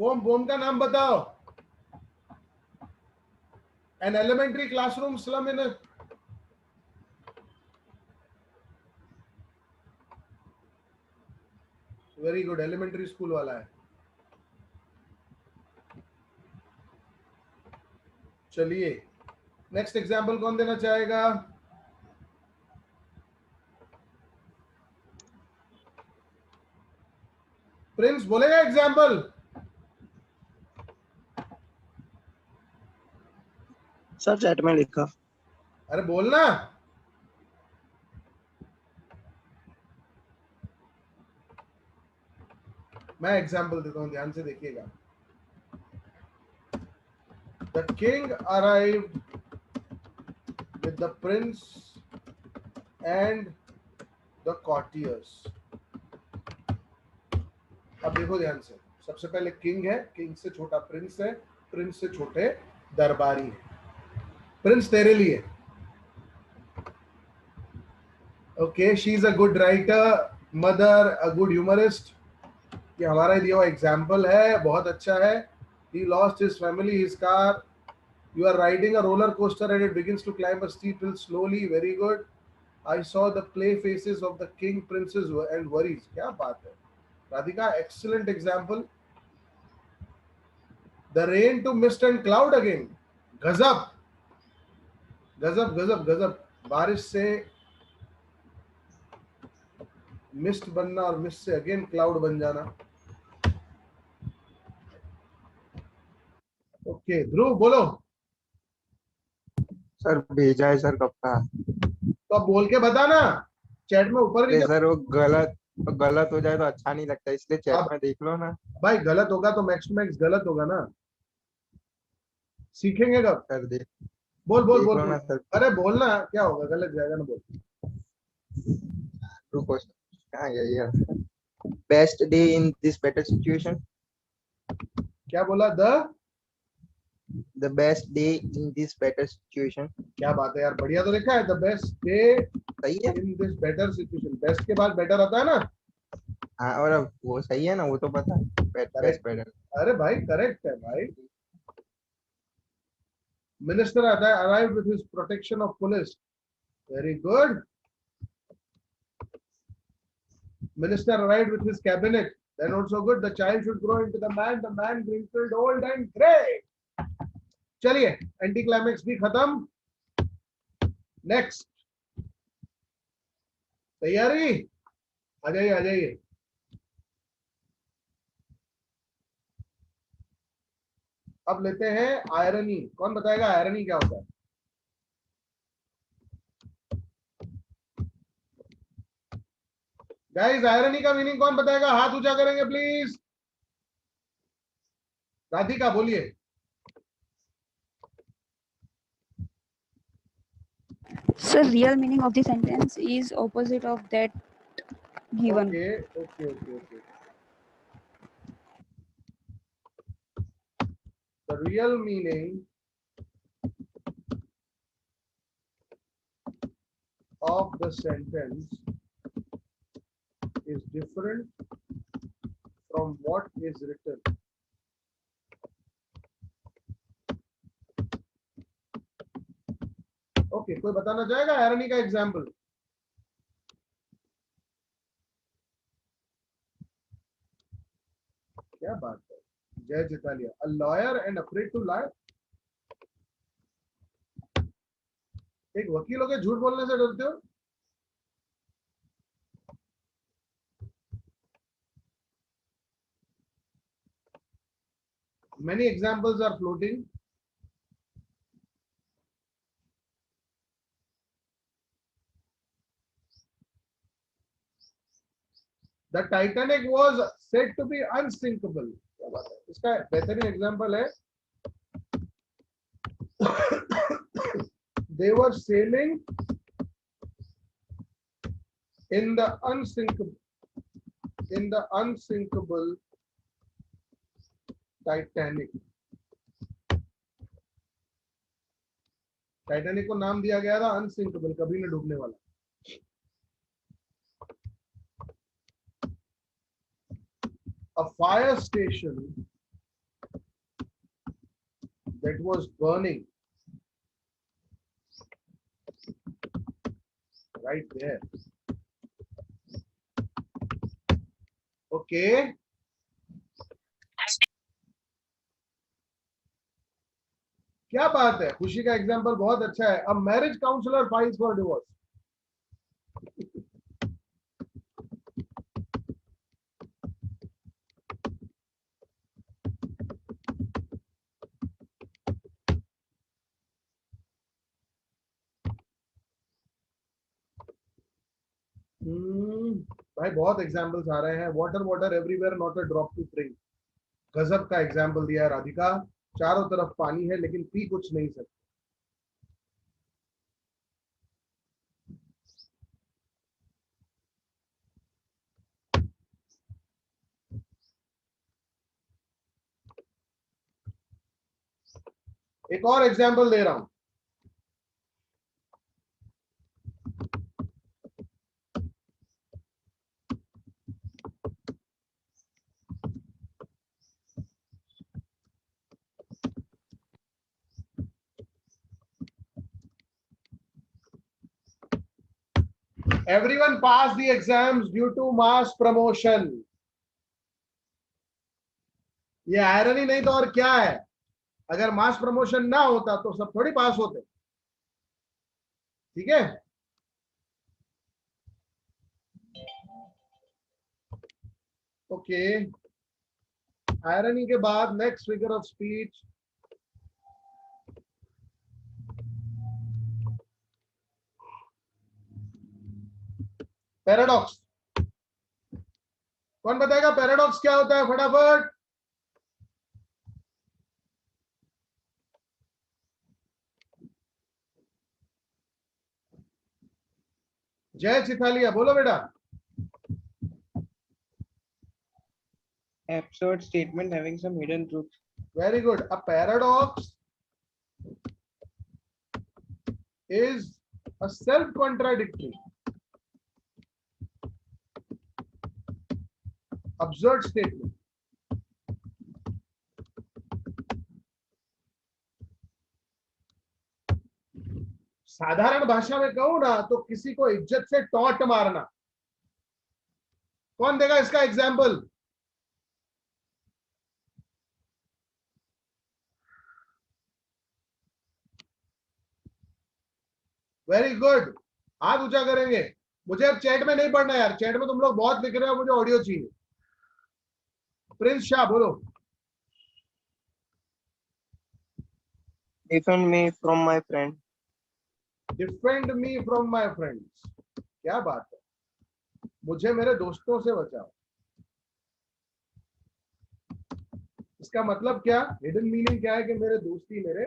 फॉर्म का नाम बताओ। An elementary classroom slum in very good, elementary school वाला है। चलिए नेक्स्ट एग्जाम्पल कौन देना चाहेगा? प्रिंस बोलेगा एग्जाम्पल। सर चैट में लिखा। अरे बोलना। मैं एग्जाम्पल देता हूं, ध्यान से देखिएगा। The king arrived with the prince and the courtiers. अब देखो ध्यान से, सबसे पहले किंग है, किंग से छोटा प्रिंस है, प्रिंस से छोटे दरबारी है। प्रिंस तेरे लिए। Okay, she is a good writer, mother a good humourist. ये हमारा दिया हुआ एग्जाम्पल है, बहुत अच्छा है। He lost his family, his car. You are riding a roller coaster and it begins to climb a steep hill slowly. Very good. I saw the play faces of the king, princes and worries. क्या बात है Radhika, excellent example. The rain to mist and cloud again. गजब गजब गजब गजब। बारिश से mist बनना और मिस्ट से अगेन क्लाउड बन जाना। ओके ध्रुव बोलो। सर भेजा है सर कब का। तो अब बोल के बताना, चैट में ऊपर अरे सर वो गलत हो जाए तो अच्छा नहीं लगता, इसलिए चैट में देख लो ना। भाई गलत होगा तो मैक्स टू मैक्स गलत होगा ना, सीखेंगे कब? सर देख बोल बोल देख बोल, लो बोल। ना सर। अरे बोलना, क्या होगा, गलत जाएगा ना, बोल। रुको कहाँ गया यार। Best day in this better situation. क्या बोला? The best day in this better situation. क्या बात है यार, बढ़िया तो लिखा है। द बेस्ट डे सही है। In this better situation. Best के बाद बेटर आता है ना। हाँ और अब वो सही है ना, वो तो पता है। Best better. अरे भाई करेक्ट है भाई। Minister arrived with his protection of police. Very good. Minister arrived with his cabinet. Then also good. The child should grow into the man wrinkled, old and gray. चलिए anti climax भी खत्म। Next तैयारी? आ जाइए आ जाइए। अब लेते हैं irony. कौन बताएगा आयरनी क्या होता है? गाइस आयरनी का मीनिंग कौन बताएगा? हाथ ऊंचा करेंगे प्लीज। राधिका बोलिए। Sir, real meaning of the sentence is opposite of that given. Okay. The real meaning of the sentence is different from what is written. Okay कोई बताना चाहेगा irony का एग्जाम्पल? क्या बात है, जय Chitalia. A lawyer and afraid to lie. एक वकील होके झूठ बोलने से डरते हो? Many examples are floating. The Titanic was said to be unsinkable. क्या बात है, इसका बेहतरीन एग्जांपल है. They were sailing in the unsinkable Titanic. Titanic को नाम दिया गया था अनसिंकेबल, कभी न डूबने वाला. A fire station that was burning right there. Okay. क्या बात है, खुशी का एग्जांपल बहुत अच्छा है. A marriage counselor files for divorce. भाई बहुत एग्जांपल्स आ रहे हैं. Water water everywhere not a drop to drink. गजब का एग्जांपल दिया है राधिका. चारों तरफ पानी है लेकिन पी कुछ नहीं सकते. एक और एग्जांपल दे रहा हूं. Everyone passed the exams due to mass promotion. ये आयरनी नहीं तो और क्या है. अगर मास प्रमोशन ना होता तो सब थोड़ी पास होते. ठीक है. ओके, आयरनी के बाद next figure of speech. Paradox. कौन बताएगा पैराडॉक्स क्या होता है फटाफट? जय चिथालिया बोलो बेटा. Absurd statement having some hidden truth. Very good. A paradox is a self-contradictory, absurd statement. साधारण भाषा में कहूं ना तो किसी को इज्जत से टॉट मारना. कौन देगा इसका एग्जाम्पल? Very good. हाथ ऊंचा करेंगे. मुझे अब चैट में नहीं पढ़ना यार. चैट में तुम लोग बहुत लिख रहे हो, मुझे ऑडियो चाहिए. प्रिंस शाह बोलो. Defend me from my friend. Defend me from my friends. क्या बात है, मुझे मेरे दोस्तों से बचाओ. इसका मतलब क्या, हिडन मीनिंग क्या है कि मेरे दोस्ती मेरे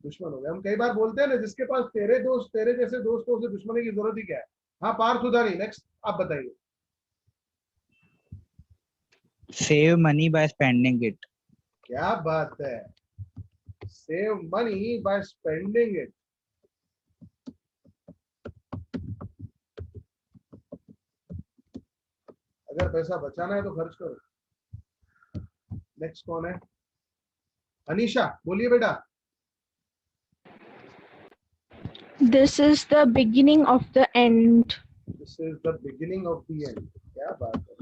दुश्मन हो गए। हम कई बार बोलते हैं ना, जिसके पास तेरे दोस्त, तेरे जैसे दोस्तों से दुश्मनी की जरूरत ही क्या है। हाँ पार्थ उधारी, नेक्स्ट आप बताइए। Save money by spending it. क्या बात है, save money by spending it. अगर पैसा बचाना है तो खर्च करो। नेक्स्ट कौन है? अनीशा बोलिए बेटा। This is the beginning of the end. This is the beginning of the end. क्या बात है,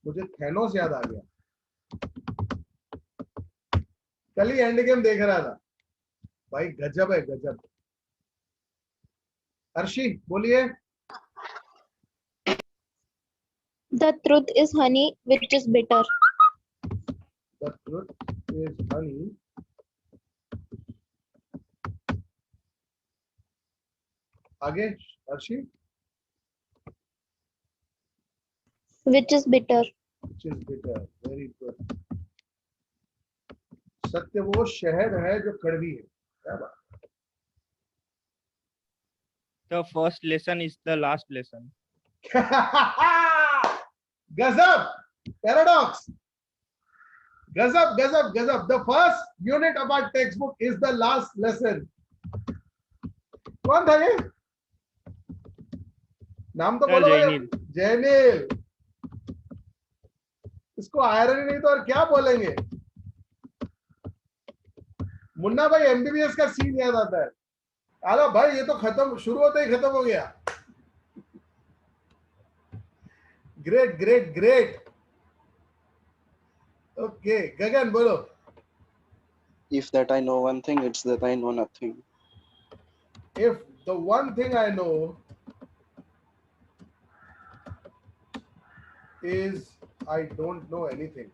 मुझे थैनोस याद आ गया, कल ही एंड गेम देख रहा था भाई, गजब है गजब। अर्शी बोलिए। The truth is honey, which is bitter. The truth is honey, आगे Arshi. Which is bitter. Which is bitter, very good। सत्य वो शहद है जो कड़वी है। क्या बात। The first lesson is the last lesson. गजब, पैराडॉक्स, गजब गजब गजब। The first unit of our textbook is the last lesson। कौन था ये? नाम तो बोलो। जयनील। जयनील। इसको आयरनी नहीं तो और क्या बोलेंगे। मुन्ना भाई एमबीबीएस का सीन याद आता है। अरे भाई ये तो खत्म, शुरू होते ही खत्म हो गया। Great great great. ओके गगन बोलो। If that I know one thing, it's that I know nothing. If the one thing I know is I don't know anything।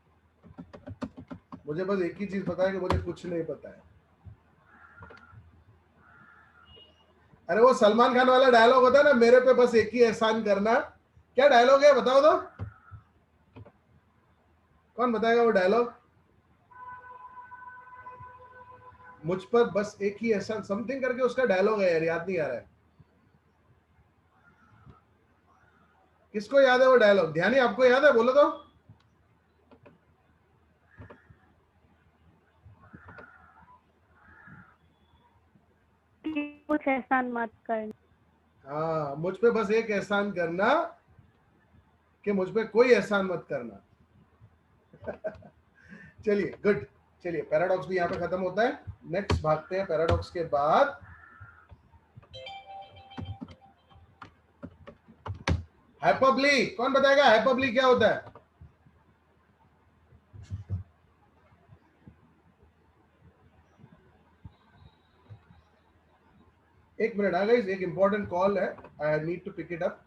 मुझे बस एक ही चीज पता है कि मुझे कुछ नहीं पता है। अरे वो सलमान खान वाला डायलॉग होता है ना, मेरे पे बस एक ही एहसान करना। क्या डायलॉग है बताओ तो, कौन बताएगा वो डायलॉग? मुझ पर बस एक ही एहसान, समथिंग करके उसका डायलॉग है यार, याद नहीं आ रहा है। किसको याद है वो डायलॉग? ध्यानी आपको याद है, बोलो तो। कुछ एहसान मत करना। हाँ, मुझ पे बस एक एहसान करना कि मुझ पे कोई एहसान मत करना। चलिए गुड। चलिए पैराडॉक्स भी यहाँ पे खत्म होता है। नेक्स्ट भागते हैं पैराडॉक्स के बाद। हाइपरबली, कौन बताएगा हाइपरबली क्या होता है? एक मिनट आ गई, एक इंपॉर्टेंट कॉल है, I need to pick it up.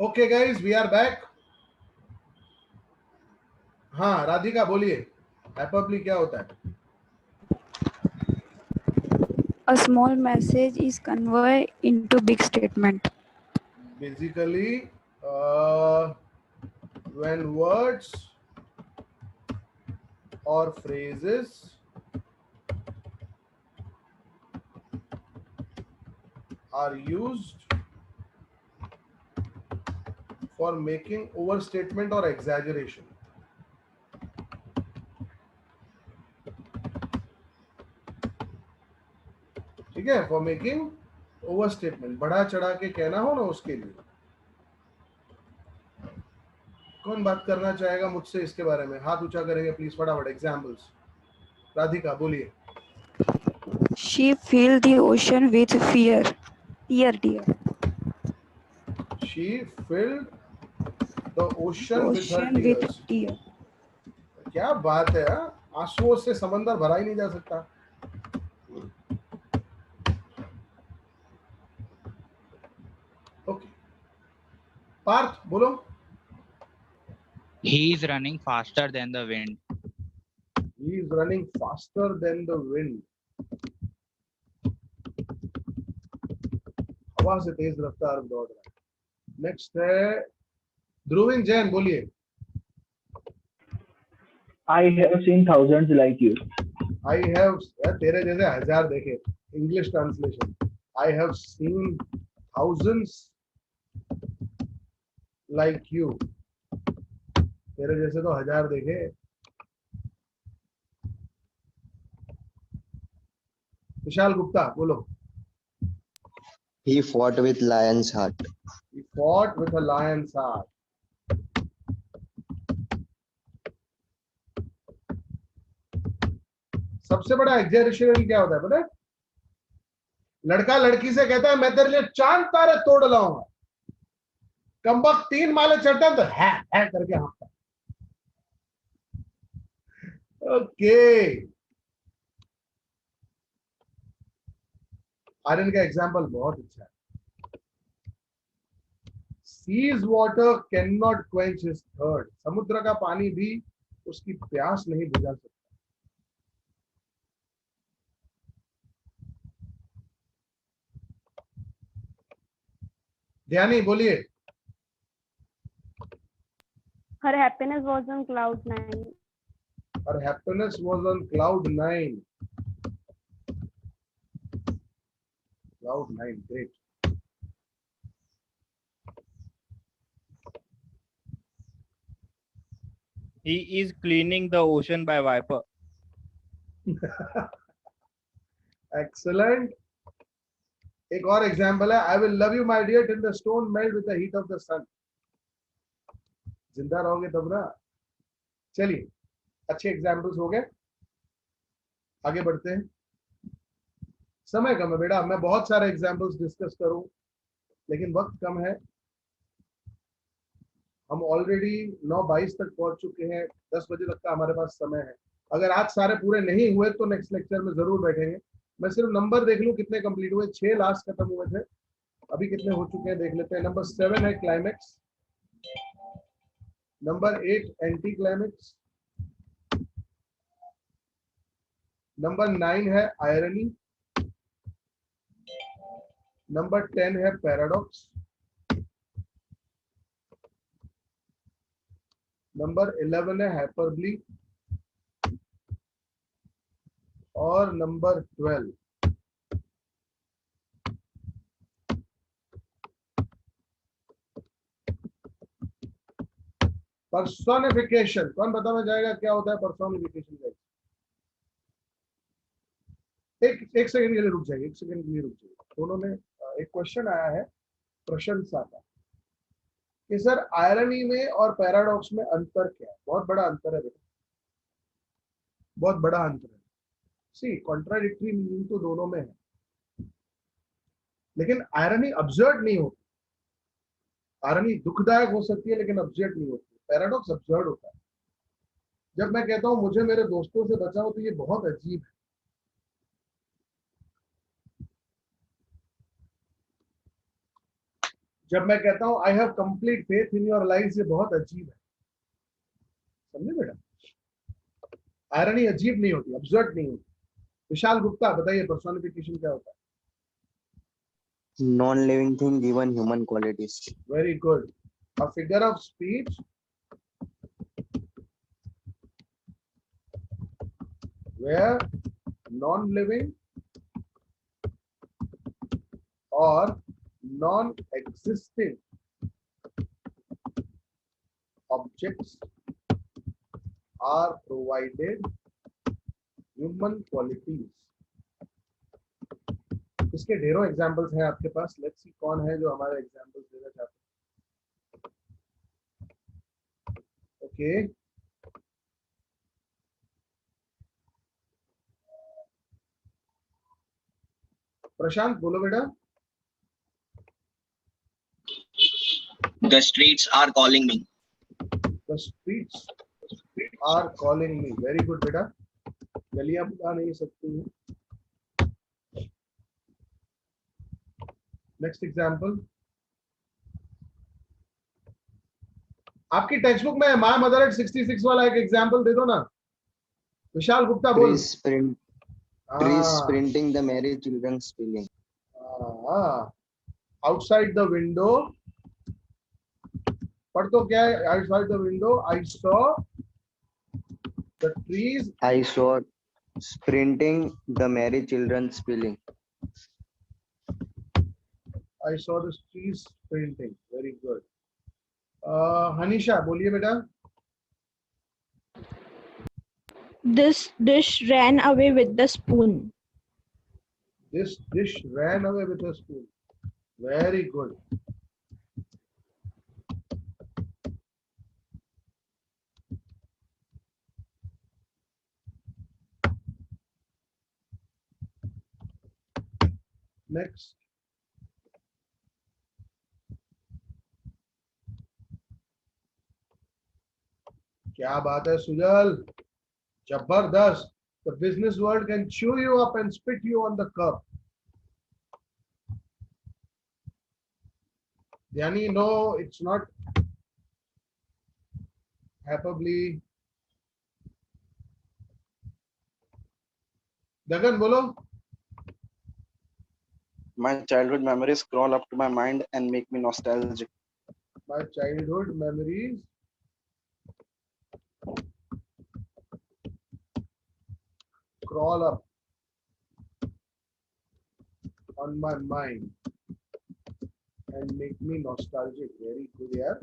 Okay guys, we are back. हाँ राधिका बोलिए, हाइपरबली क्या होता है? A small message is conveyed into big statement. Basically, when words or phrases are used for making overstatement or exaggeration। ठीक है, for making overstatement, बढ़ा चढ़ा के कहना हो ना उसके लिए। कौन बात करना चाहेगा मुझसे इसके बारे में? हाथ ऊंचा करेंगे प्लीज, फटाफट एग्जाम्पल्स। राधिका बोलिए। She filled the ocean with fear. Fear, dear. She filled the ocean with her Ocean with tears. tear. क्या बात है, आंसुओं से समंदर भरा ही नहीं जा सकता। ओके, पार्थ बोलो। He is running faster than the wind. He is running faster than the wind. हवा से तेज रफ्तार में दौड़ रहा है। नेक्स्ट है ध्रुविन जैन, बोलिए। I have seen thousands like you. I have, तेरे जैसे हजार देखे। English translation, I have seen thousands like you. तेरे जैसे तो हजार देखे। विशाल गुप्ता बोलो। He fought with lion's heart. He fought with a lion's heart. सबसे बड़ा एग्जैजरेशन क्या होता है पता है? लड़का लड़की से कहता है मैं तेरे लिए चांद तारे तोड़ लाऊंगा, कमबख्त 3 माले चढ़ता है तो है करके हाँफता। ओके, आर्यन का एग्जाम्पल बहुत अच्छा है। Sea's water cannot quench his thirst. समुद्र का पानी भी उसकी प्यास नहीं बुझा सकता। ध्यानी बोलिए। Her happiness was on cloud 9. Her happiness was on cloud 9. Cloud 9, great. He is cleaning the ocean by viper. Excellent. एक और एग्जाम्पल है, I will love you my dear till the stone melt with the heat of the sun. जिंदा रहोगे तब ना। चलिए, अच्छे examples हो गए, आगे बढ़ते हैं। समय कम है बेटा, मैं बहुत सारे एग्जाम्पल्स डिस्कस करूं लेकिन वक्त कम है। हम ऑलरेडी 9:22 तक पहुंच चुके हैं, 10 बजे तक का हमारे पास समय है। अगर आज सारे पूरे नहीं हुए तो नेक्स्ट लेक्चर में जरूर बैठेंगे। मैं सिर्फ नंबर देख लूं कितने कंप्लीट हुए। 6 लास्ट खत्म हुए थे, अभी कितने हो चुके हैं देख लेते हैं। नंबर 7 है climax, number 8 anti climax, number 9 है आयरनी, नंबर 10 है पैराडॉक्स, नंबर 11 है हाइपरबली और नंबर 12 पर्सोनिफिकेशन। कौन बताना चाहेगा क्या होता है पर्सोनिफिकेशन का? एक सेकंड के लिए रुक जाइए, एक सेकंड के लिए रुक जाइए। दोनों ने एक क्वेश्चन आया है प्रशंसा का कि सर आयरनी में और पैराडॉक्स में अंतर क्या है? बहुत बड़ा अंतर है बेटा, बहुत बड़ा अंतर है। सी कॉन्ट्राडिक्टरी मीनिंग तो दोनों में है, लेकिन आयरनी अब्सर्ड नहीं होती। आयरनी दुखदायक हो सकती है लेकिन अब्सर्ड नहीं होती। पैराडॉक्स अब्सर्ड होता है। जब मैं कहता हूं मुझे मेरे दोस्तों से बचाओ तो ये बहुत अजीब है। जब मैं कहता हूं I have complete faith in your life, ये बहुत अजीब है। समझे बेटा? आयरनी अजीब नहीं होती, अब्सर्ड नहीं होती। विशाल गुप्ता बताइए पर्सोनिफिकेशन क्या होता है? Non-living thing given human qualities. Very good. A figure of speech where non-living or non-existing objects are provided human qualities. इसके ढेरों एग्जाम्पल्स हैं आपके पास। लेट्स सी कौन है जो हमारे एग्जाम्पल्स देना चाहते हैं। ओके प्रशांत बोलो बेटा. The streets are calling me. The streets are calling me. Very good बेटा. गलियां पुकार नहीं सकती हैं. Next example. आपकी टेक्स्ट बुक में माय मदर एट 66 वाला एक एग्जाम्पल दे दो ना. विशाल गुप्ता बोल. Trees printing the married children spelling. Outside the window. पढ़ तो क्या है? Outside the window I saw the trees. I saw printing the married children spelling. I saw the trees printing. Very good. हनीशा बोलिए बेटा. This dish ran away with the spoon. This dish ran away with a spoon. Very good. Next. क्या बात है सुजल. जबरदस्त. The business world can chew you up and spit you on the curb. Yani, no, it's not hyperbole. Gagan, bolo. My childhood memories crawl up to my mind and make me nostalgic. My childhood memories crawl up on my mind and make me nostalgic. Very good, yaar.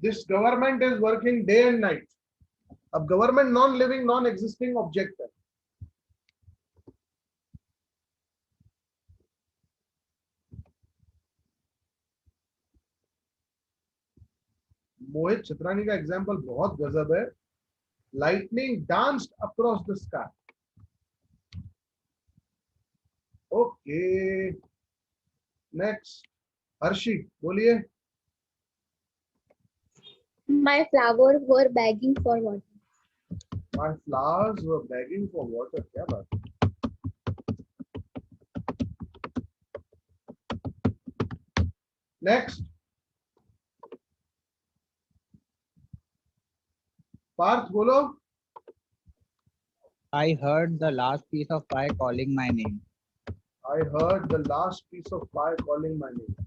This government is working day and night. अब government non living non existing object है. मोहित छतरानी का example बहुत गजब है. Lightning danced across the sky. Okay next. Harshi बोलिए. My flowers were begging for water. My flowers were begging for water. क्या बात है. Next. पार्थ बोलो. I heard the last piece of pie calling my name. I heard the last piece of pie calling my name.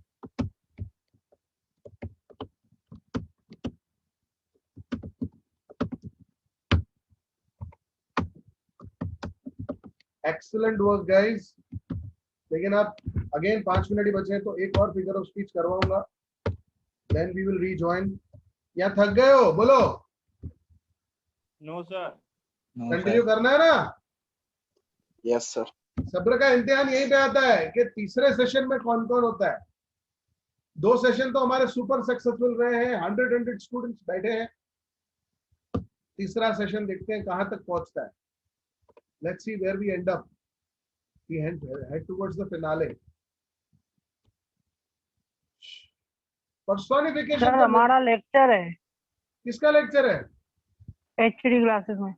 Excellent work guys. लेकिन आप again 5 minute ही बचे हैं तो एक और फिगर ऑफ स्पीच करवाऊंगा. Then we will rejoin. या थक गए हो बोलो. No sir. कंटिन्यू करना है ना. Yes sir. सब्र का इम्तिहान यहीं पे आता है कि तीसरे सेशन में कौन कौन होता है. 2 सेशन तो हमारे सुपर सक्सेसफुल रहे हैं. 100 स्टूडेंट्स बैठे हैं. तीसरा सेशन देखते हैं कहां तक पहुंचता है. Let's see where we end up. We head towards the finale. Personification. Sir हमारा लेक्चर है. किसका लेक्चर है? एचडी क्लासेस में.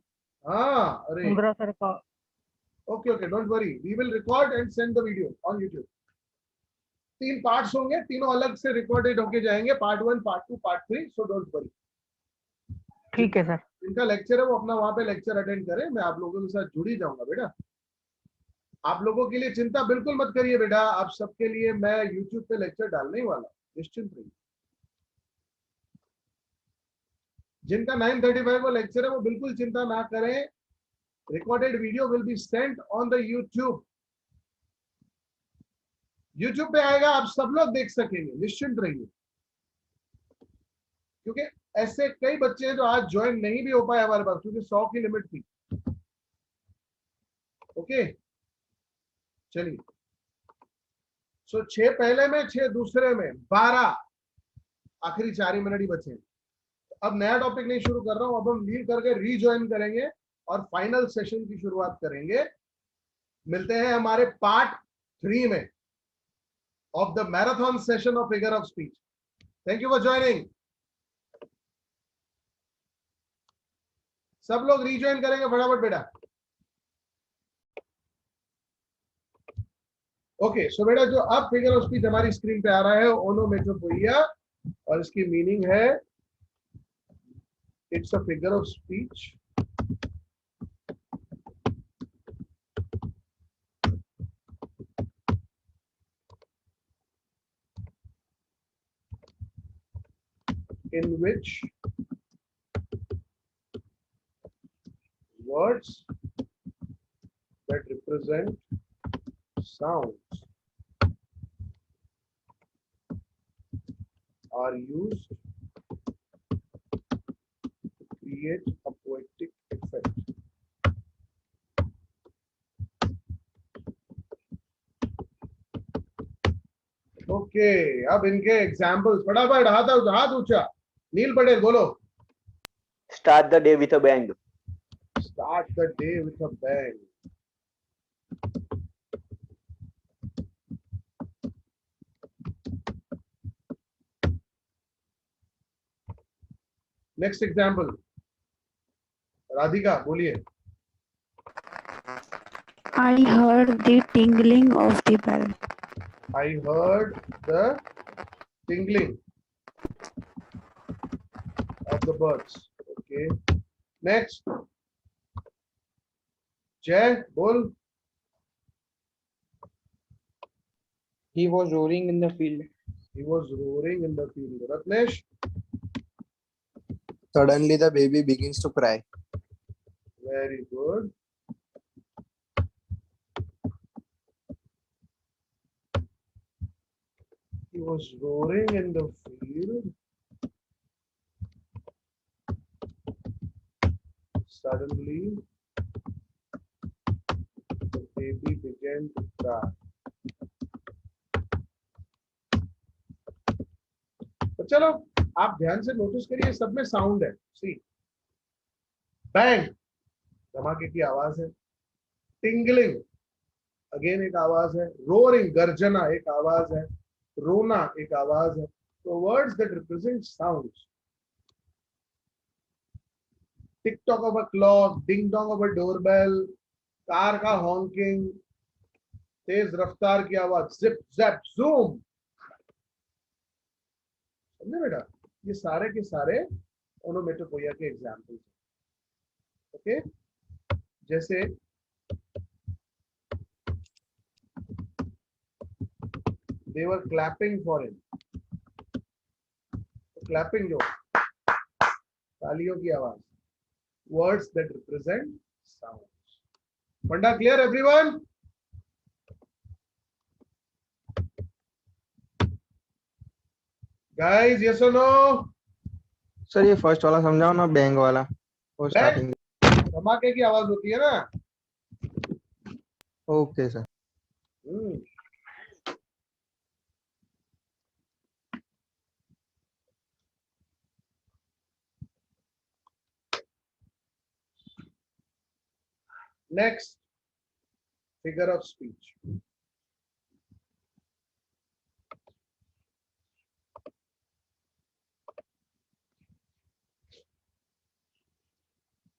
हाँ अरे. इंदिरा सर का. Okay, don't worry. We will record and send the video on YouTube. 3 parts होंगे. तीनों अलग से रिकॉर्डेड होके जाएंगे. Part 1, part 2, part 3. So don't worry. ठीक है सर. इनका लेक्चर है वो अपना वहां पे लेक्चर अटेंड करें. मैं आप लोगों के साथ जुड़ ही जाऊंगा बेटा. आप लोगों के लिए चिंता बिल्कुल मत करिए बेटा. आप सबके लिए मैं YouTube पे लेक्चर डालने ही वाला. निश्चिंत रहिए. जिनका 9:35 को लेक्चर है वो बिल्कुल चिंता ना करें. Recorded video will be sent on the YouTube YouTube पे आएगा, आप सब लोग देख सकेंगे, निश्चिंत रहिए, क्योंकि ऐसे कई बच्चे हैं जो आज ज्वाइन नहीं भी हो पाए हमारे पास, क्योंकि 100 की लिमिट थी। ओके चलिए, सो 6 पहले में, 6 दूसरे में, 12 आखिरी 4 ही मिनट ही बचे हैं। अब नया टॉपिक नहीं शुरू कर रहा हूं, अब हम लीव करके रीज्वाइन करेंगे और फाइनल सेशन की शुरुआत करेंगे। मिलते हैं हमारे पार्ट 3 में of the marathon session of figure of speech. Thank you for joining. सब लोग रीज्वाइन करेंगे फटाफट बेटा। ओके सो बेटा, जो अब फिगर ऑफ स्पीच हमारी स्क्रीन पे आ रहा है ओनोमेटोपोइया, और इसकी मीनिंग है it's a figure of speech in which words that represent sounds are used to create a poetic effect. Okay अब इनके एग्जाम्पल्स फटाफट, हाथ ऊंचा। नील पटेल बोलो। Start the day with a bang. Start the day with a bang. Next example Radhika बोलिए। I heard the tingling of the bell. I heard the tingling of the birds. Okay. Next. Jay, bol. He was roaring in the field. He was roaring in the field. Ratnesh. Suddenly the baby begins to cry. Very good. He was roaring in the field. Suddenly, the baby began to cry. तो चलो आप ध्यान से notice करिए, सब में sound है। सी bang धमाके की आवाज है, टिंगलिंग अगेन एक आवाज है, रोरिंग गर्जना एक आवाज है, रोना एक आवाज है। तो words that represent sounds, tick tock of a clock, ding dong of a doorbell, car का हॉन्किंग, तेज रफ्तार की आवाज, जिप जैप जूम। समझे बेटा, ये सारे के सारे ओनोमेटोपोइया के एग्जाम्पल्स हैं। ओके जैसे they were clapping for him. Clapping जो तालियों की आवाज, words that represent sounds. Funda clear everyone? Guys, yes or no? Sir ये फर्स्ट वाला समझाओ ना, बैंग वाला, वो स्टार्टिंग धमाके की आवाज होती है ना। Okay sir. Next, figure of speech.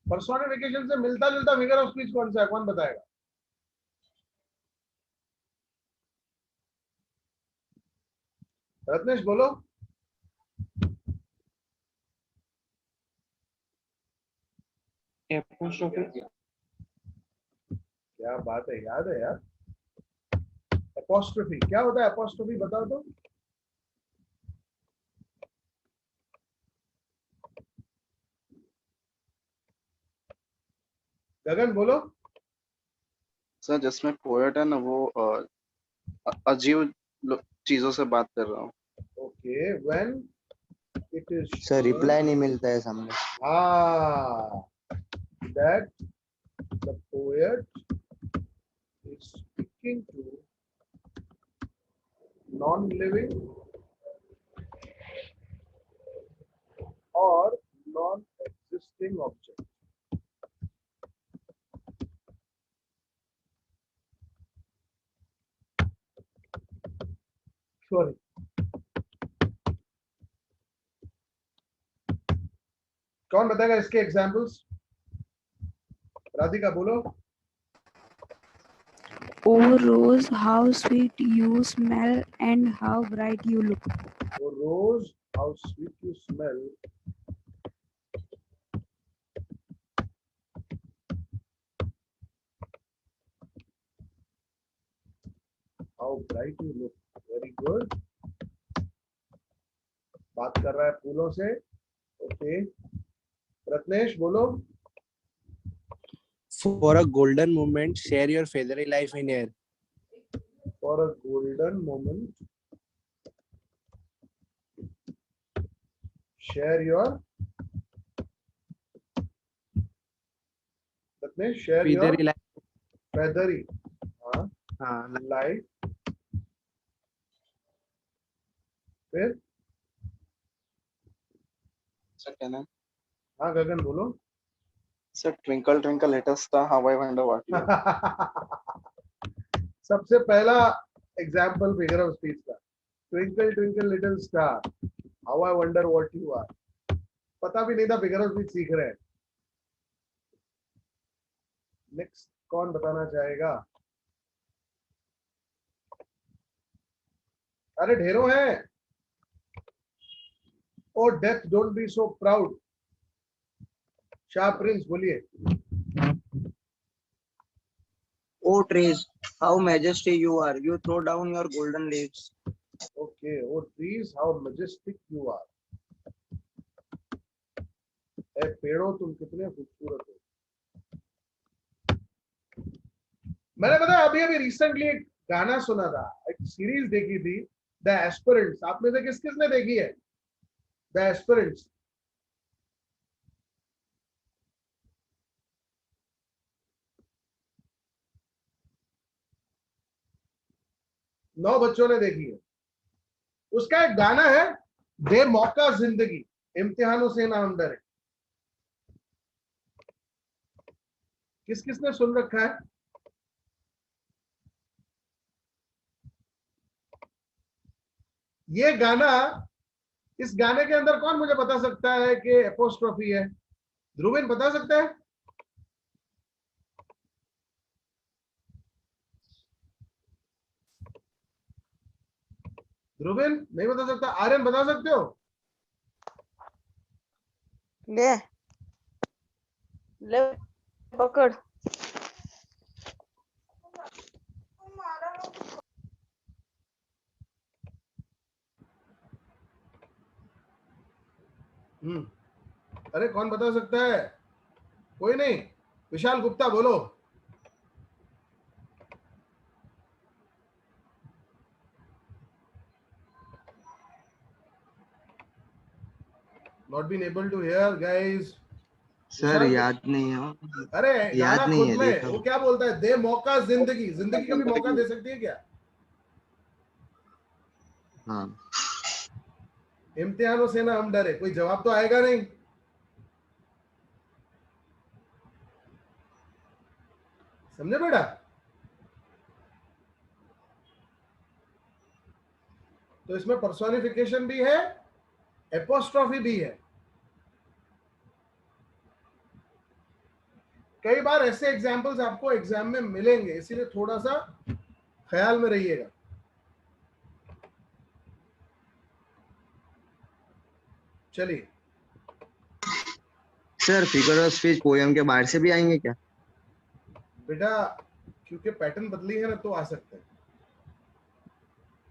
Personification से मिलता जुलता फिगर ऑफ स्पीच कौन सा है, कौन बताएगा? रत्नेश बोलो। एपोस्ट्रोफी। क्या बात है, याद है यार। एपोस्ट्रोफी क्या होता है? एपोस्ट्रोफी बताओ तो। गगन बोलो। सर जिसमें पोएट है ना वो अजीब चीजों से बात कर रहा हूँ. Okay, when it is sir sure, reply नहीं मिलता है सामने. that the poet is speaking to non-living or non-existing object. Sorry. कौन बताएगा इसके एग्जाम्पल्स? राधिका बोलो. Oh Rose, how sweet you smell and how bright you look. Oh Rose, how sweet you smell. How bright you look. Very good. बात कर रहा है फूलों से. ओके. रत्नेश बोलो. For a golden moment, share your feathery life in air. For a golden moment, share your. Rत्नेश, share Feathery your life. feathery. हाँ. Life. फिर. Sir, can I? हाँ गगन बोलो. Sir, twinkle twinkle little star, how I wonder what you are. सबसे पहला example figure of speech का. Twinkle twinkle little star, how I wonder what you are. पता भी नहीं था फिगर ऑफ स्पीच सीख रहे हैं. नेक्स्ट कौन बताना चाहेगा? अरे ढेरों हैं. O death don't be so proud. Shah Prince बोलिए. O trees, how majesty you are. You throw down your golden leaves. Okay. Oh trees, how majestic you are. ए पेड़ों तुम कितने खूबसूरत हो. मैंने पता अभी अभी रिसेंटली एक गाना सुना था, एक सीरीज देखी थी, द एस्पिरेंट्स. आप में से किस किसने देखी है द एस्पिरेंट्स? नौ बच्चों ने देखी है. उसका एक गाना है, दे मौका जिंदगी, इम्तिहानों से ना हम डरे. किस किसने सुन रखा है? ये गाना, इस गाने के अंदर कौन मुझे बता सकता है कि एपोस्ट्रोफी है? ध्रुविन बता सकता है? ध्रुविन नहीं बता सकता. आर्यन बता सकते हो? ले ले पकड़. अरे कौन बता सकता है? कोई नहीं. विशाल गुप्ता बोलो. Not been able to hear guys. Sir याद नहीं है. अरे याद गाना नहीं खुद है. में देखो. वो क्या बोलता है? दे मौका जिंदगी. जिंदगी का भी मौका दे सकती है क्या? हाँ. इम्तिहानों से ना हम डरे. कोई जवाब तो आएगा नहीं. समझे बेटा? तो इसमें पर्सोनिफिकेशन भी है, एपोस्ट्रॉफी भी है. कई बार ऐसे एग्जाम्पल्स आपको एग्जाम में मिलेंगे, इसीलिए थोड़ा सा ख्याल में रहिएगा. चलिए. Sir figure of speech poem के बाहर से भी आएंगे क्या? बेटा क्योंकि पैटर्न बदली है ना, तो आ सकते हैं.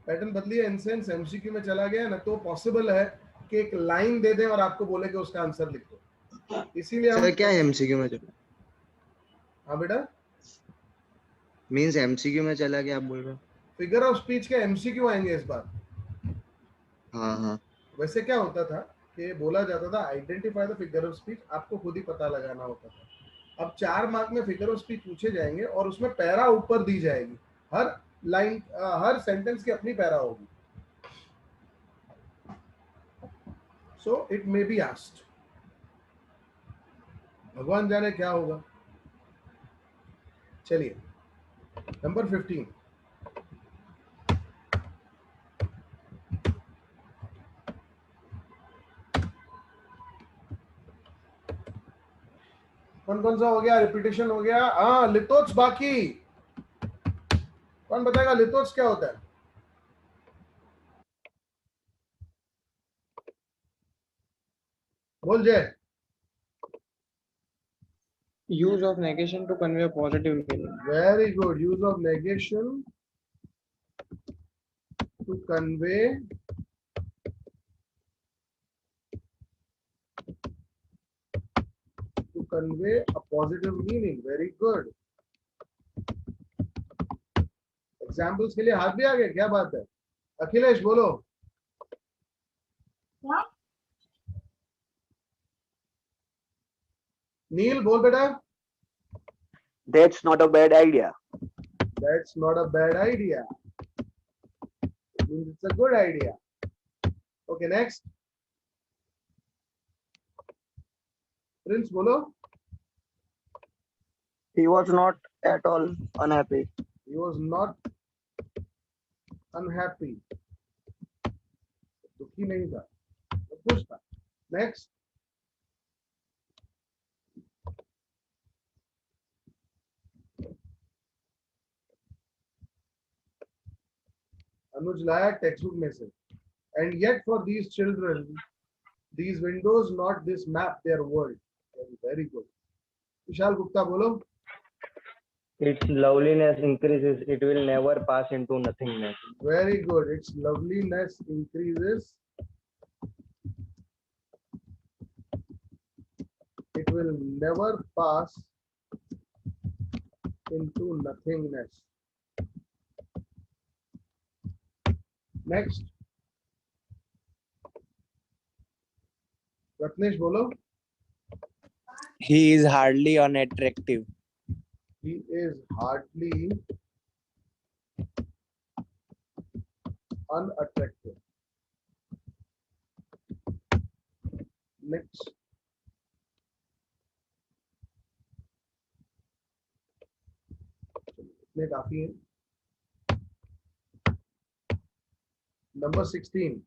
पैटर्न बदली है इन सेंस एमसीक्यू में चला गया ना, तो पॉसिबल है कि एक लाइन दे दें और आपको बोले कि उसका आंसर लिख दो. इसीलिए हम. सर क्या एमसीक्यू में चला? हाँ बेटा. मींस एमसीक्यू में चला गया आप बोल रहे हो? फिगर ऑफ स्पीच के एमसीक्यू आएंगे इस बार। हाँ वैसे क्या होता था कि बोला जाता था identify the figure of speech, आपको खुद ही पता लगाना होता था। अब 4 मार्क में फिगर ऑफ स्पीच पूछे जाएंगे और उसमें पैरा ऊपर दी जाएगी, हर लाइन हर सेंटेंस की अपनी पैरा होगी। So it may be asked, भगवान जाने क्या होगा। चलिए नंबर 15, कौन कौन सा हो गया? रिपीटेशन हो गया। हाँ, लिथोस बाकी। कौन बताएगा लिथोस क्या होता है? बोल जय। Use of negation to convey a positive meaning. Very good. Use of negation to convey a positive meaning. Very good. Examples के लिए हाथ भी आ गए, क्या बात है? अखिलेश बोलो। नील बोल बेटा। That's not a bad idea. That's not a bad idea. It means it's a good idea. Okay, next. Prince बोलो। He was not at all unhappy. He was not unhappy. दुखी नहीं था, खुश था। Next. अनुज लाया टेक्स्ट बुक में से। And yet for these children, these windows, not this map, their world. Very good. Vishal Gupta बोलो। Its loveliness increases, it will never pass into nothingness. Very good. Its loveliness increases, it will never pass into nothingness. Next. Ratnesh बोलो। He is hardly unattractive. He is hardly unattractive. Next. इतने काफी हैं। Number 16.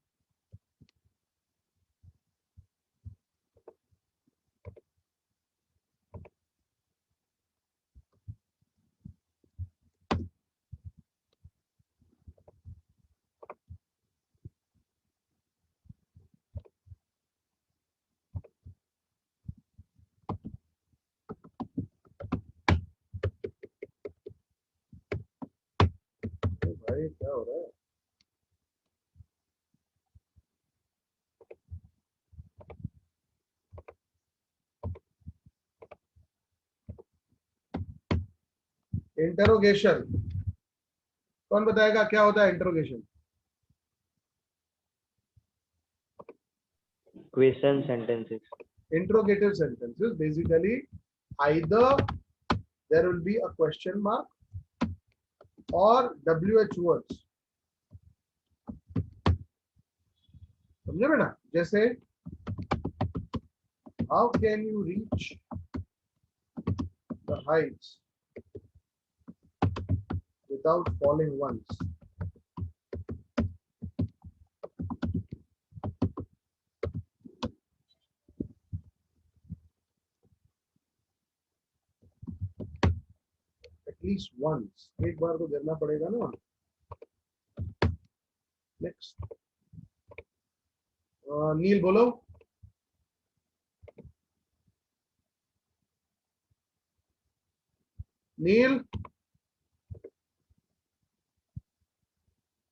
भाई क्या हो रहा है? Interrogation, कौन बताएगा क्या होता है interrogation? Question sentences. Interrogative sentences, basically either there will be a question mark or WH words. समझे बेटा? जैसे how can you reach the heights without falling once? At least once. एक बार तो गिरना पड़ेगा ना। Next. नील बोलो। नील,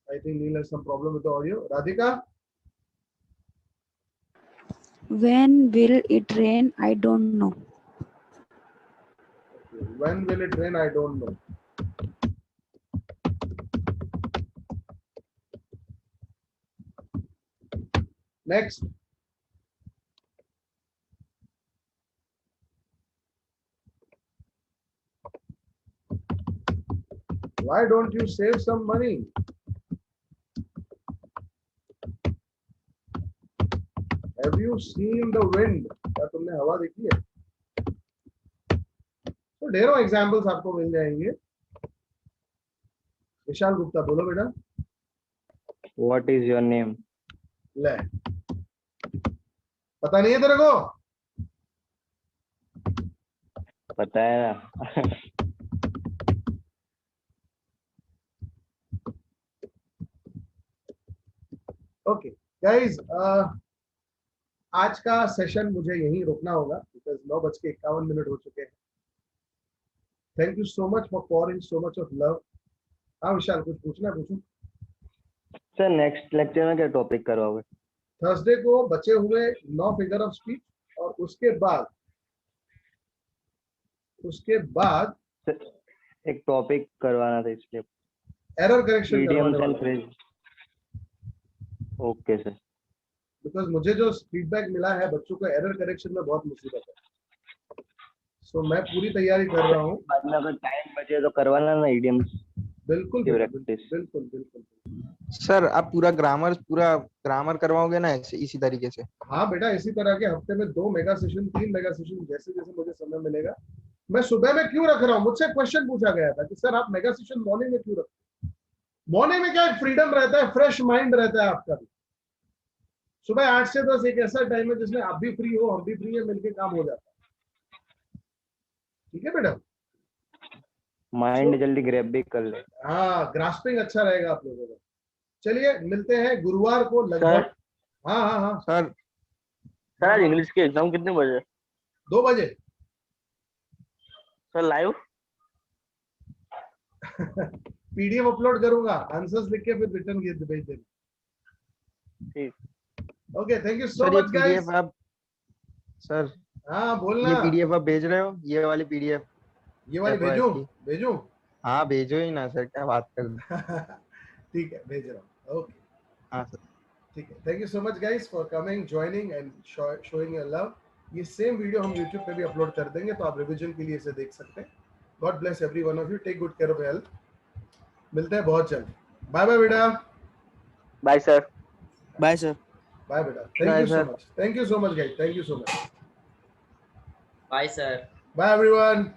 I think Neil has some problem with the audio. Radhika? When will it rain? I don't know. When will it rain? I don't know. Next. Why don't you save some money? Have you seen the wind? क्या तुमने हवा देखी है? तो ढेरों examples आपको मिल जाएंगे. विशाल गुप्ता बोलो बेटा. What is your name? ले, पता नहीं है तेरे को? पता है ना. ओके गाइज, आज का सेशन मुझे यहीं रोकना होगा बिकॉज 9:51 हो चुके हैं. Thank you so much for pouring so much of love. हाँ विशाल, कुछ पूछना पूछो. सर नेक्स्ट लेक्चर में क्या टॉपिक करवाओगे? थर्सडे को बचे हुए 9 फिगर ऑफ स्पीच और उसके बाद एक टॉपिक करवाना था इसलिए. Error correction idioms and phrases. Okay sir. Because मुझे जो फीडबैक मिला है बच्चों को एरर करेक्शन में बहुत मुसीबत है. सो मैं पूरी तैयारी कर रहा हूँ. बाद में अगर टाइम बचे तो करवाना ना idioms. बिल्कुल बिल्कुल. सर आप पूरा ग्रामर करवाओगे ना इसी तरीके से? हाँ बेटा, इसी तरह के हफ्ते में 2 मेगा सेशन 3 मेगा सेशन जैसे जैसे मुझे समय मिलेगा. मैं सुबह में क्यों रख रहा हूँ? मुझसे क्वेश्चन पूछा गया था कि सर आप मेगा सेशन मॉर्निंग में क्यों रखते हैं? मॉर्निंग में क्या फ्रीडम रहता है, फ्रेश माइंड रहता है आपका भी. सुबह 8 से 10 एक ऐसा टाइम है जिसमें आप भी फ्री हो, हम भी फ्री है, मिलके काम हो जाता है. ठीक है बेटा? माइंड जल्दी ग्रैब भी कर ले. हाँ, ग्रास्पिंग अच्छा रहेगा आप लोगों का. चलिए मिलते हैं गुरुवार को लगभग. हाँ सर आज इंग्लिश के एग्जाम कितने बजे? 2 बजे. Sir live? पीडीएफ अपलोड करूंगा, आंसर्स लिख के फिर रिटर्न भेज देना. ठीक. Okay, thank you so much guys. Sir हाँ बोलना. ये पीडीएफ आप भेज रहे हो? ये वाली पीडीएफ? ये वाली भेजूं? हाँ भेजो ही ना सर, क्या बात कर रहे. ठीक है, भेज रहा हूँ. ओके. हाँ सर. ठीक है. Thank you so much guys for coming, joining and showing your love. ये सेम वीडियो हम YouTube पे भी अपलोड कर देंगे तो आप रिवीजन के लिए इसे देख सकते हैं. God bless every one of you. Take good care of health. मिलते हैं बहुत जल्द. बाय बाय बेटा. Bye sir. Bye sir. Bye बेटा. Thank you so much. Thank you so much guys. Thank you so much. Bye sir. Bye everyone.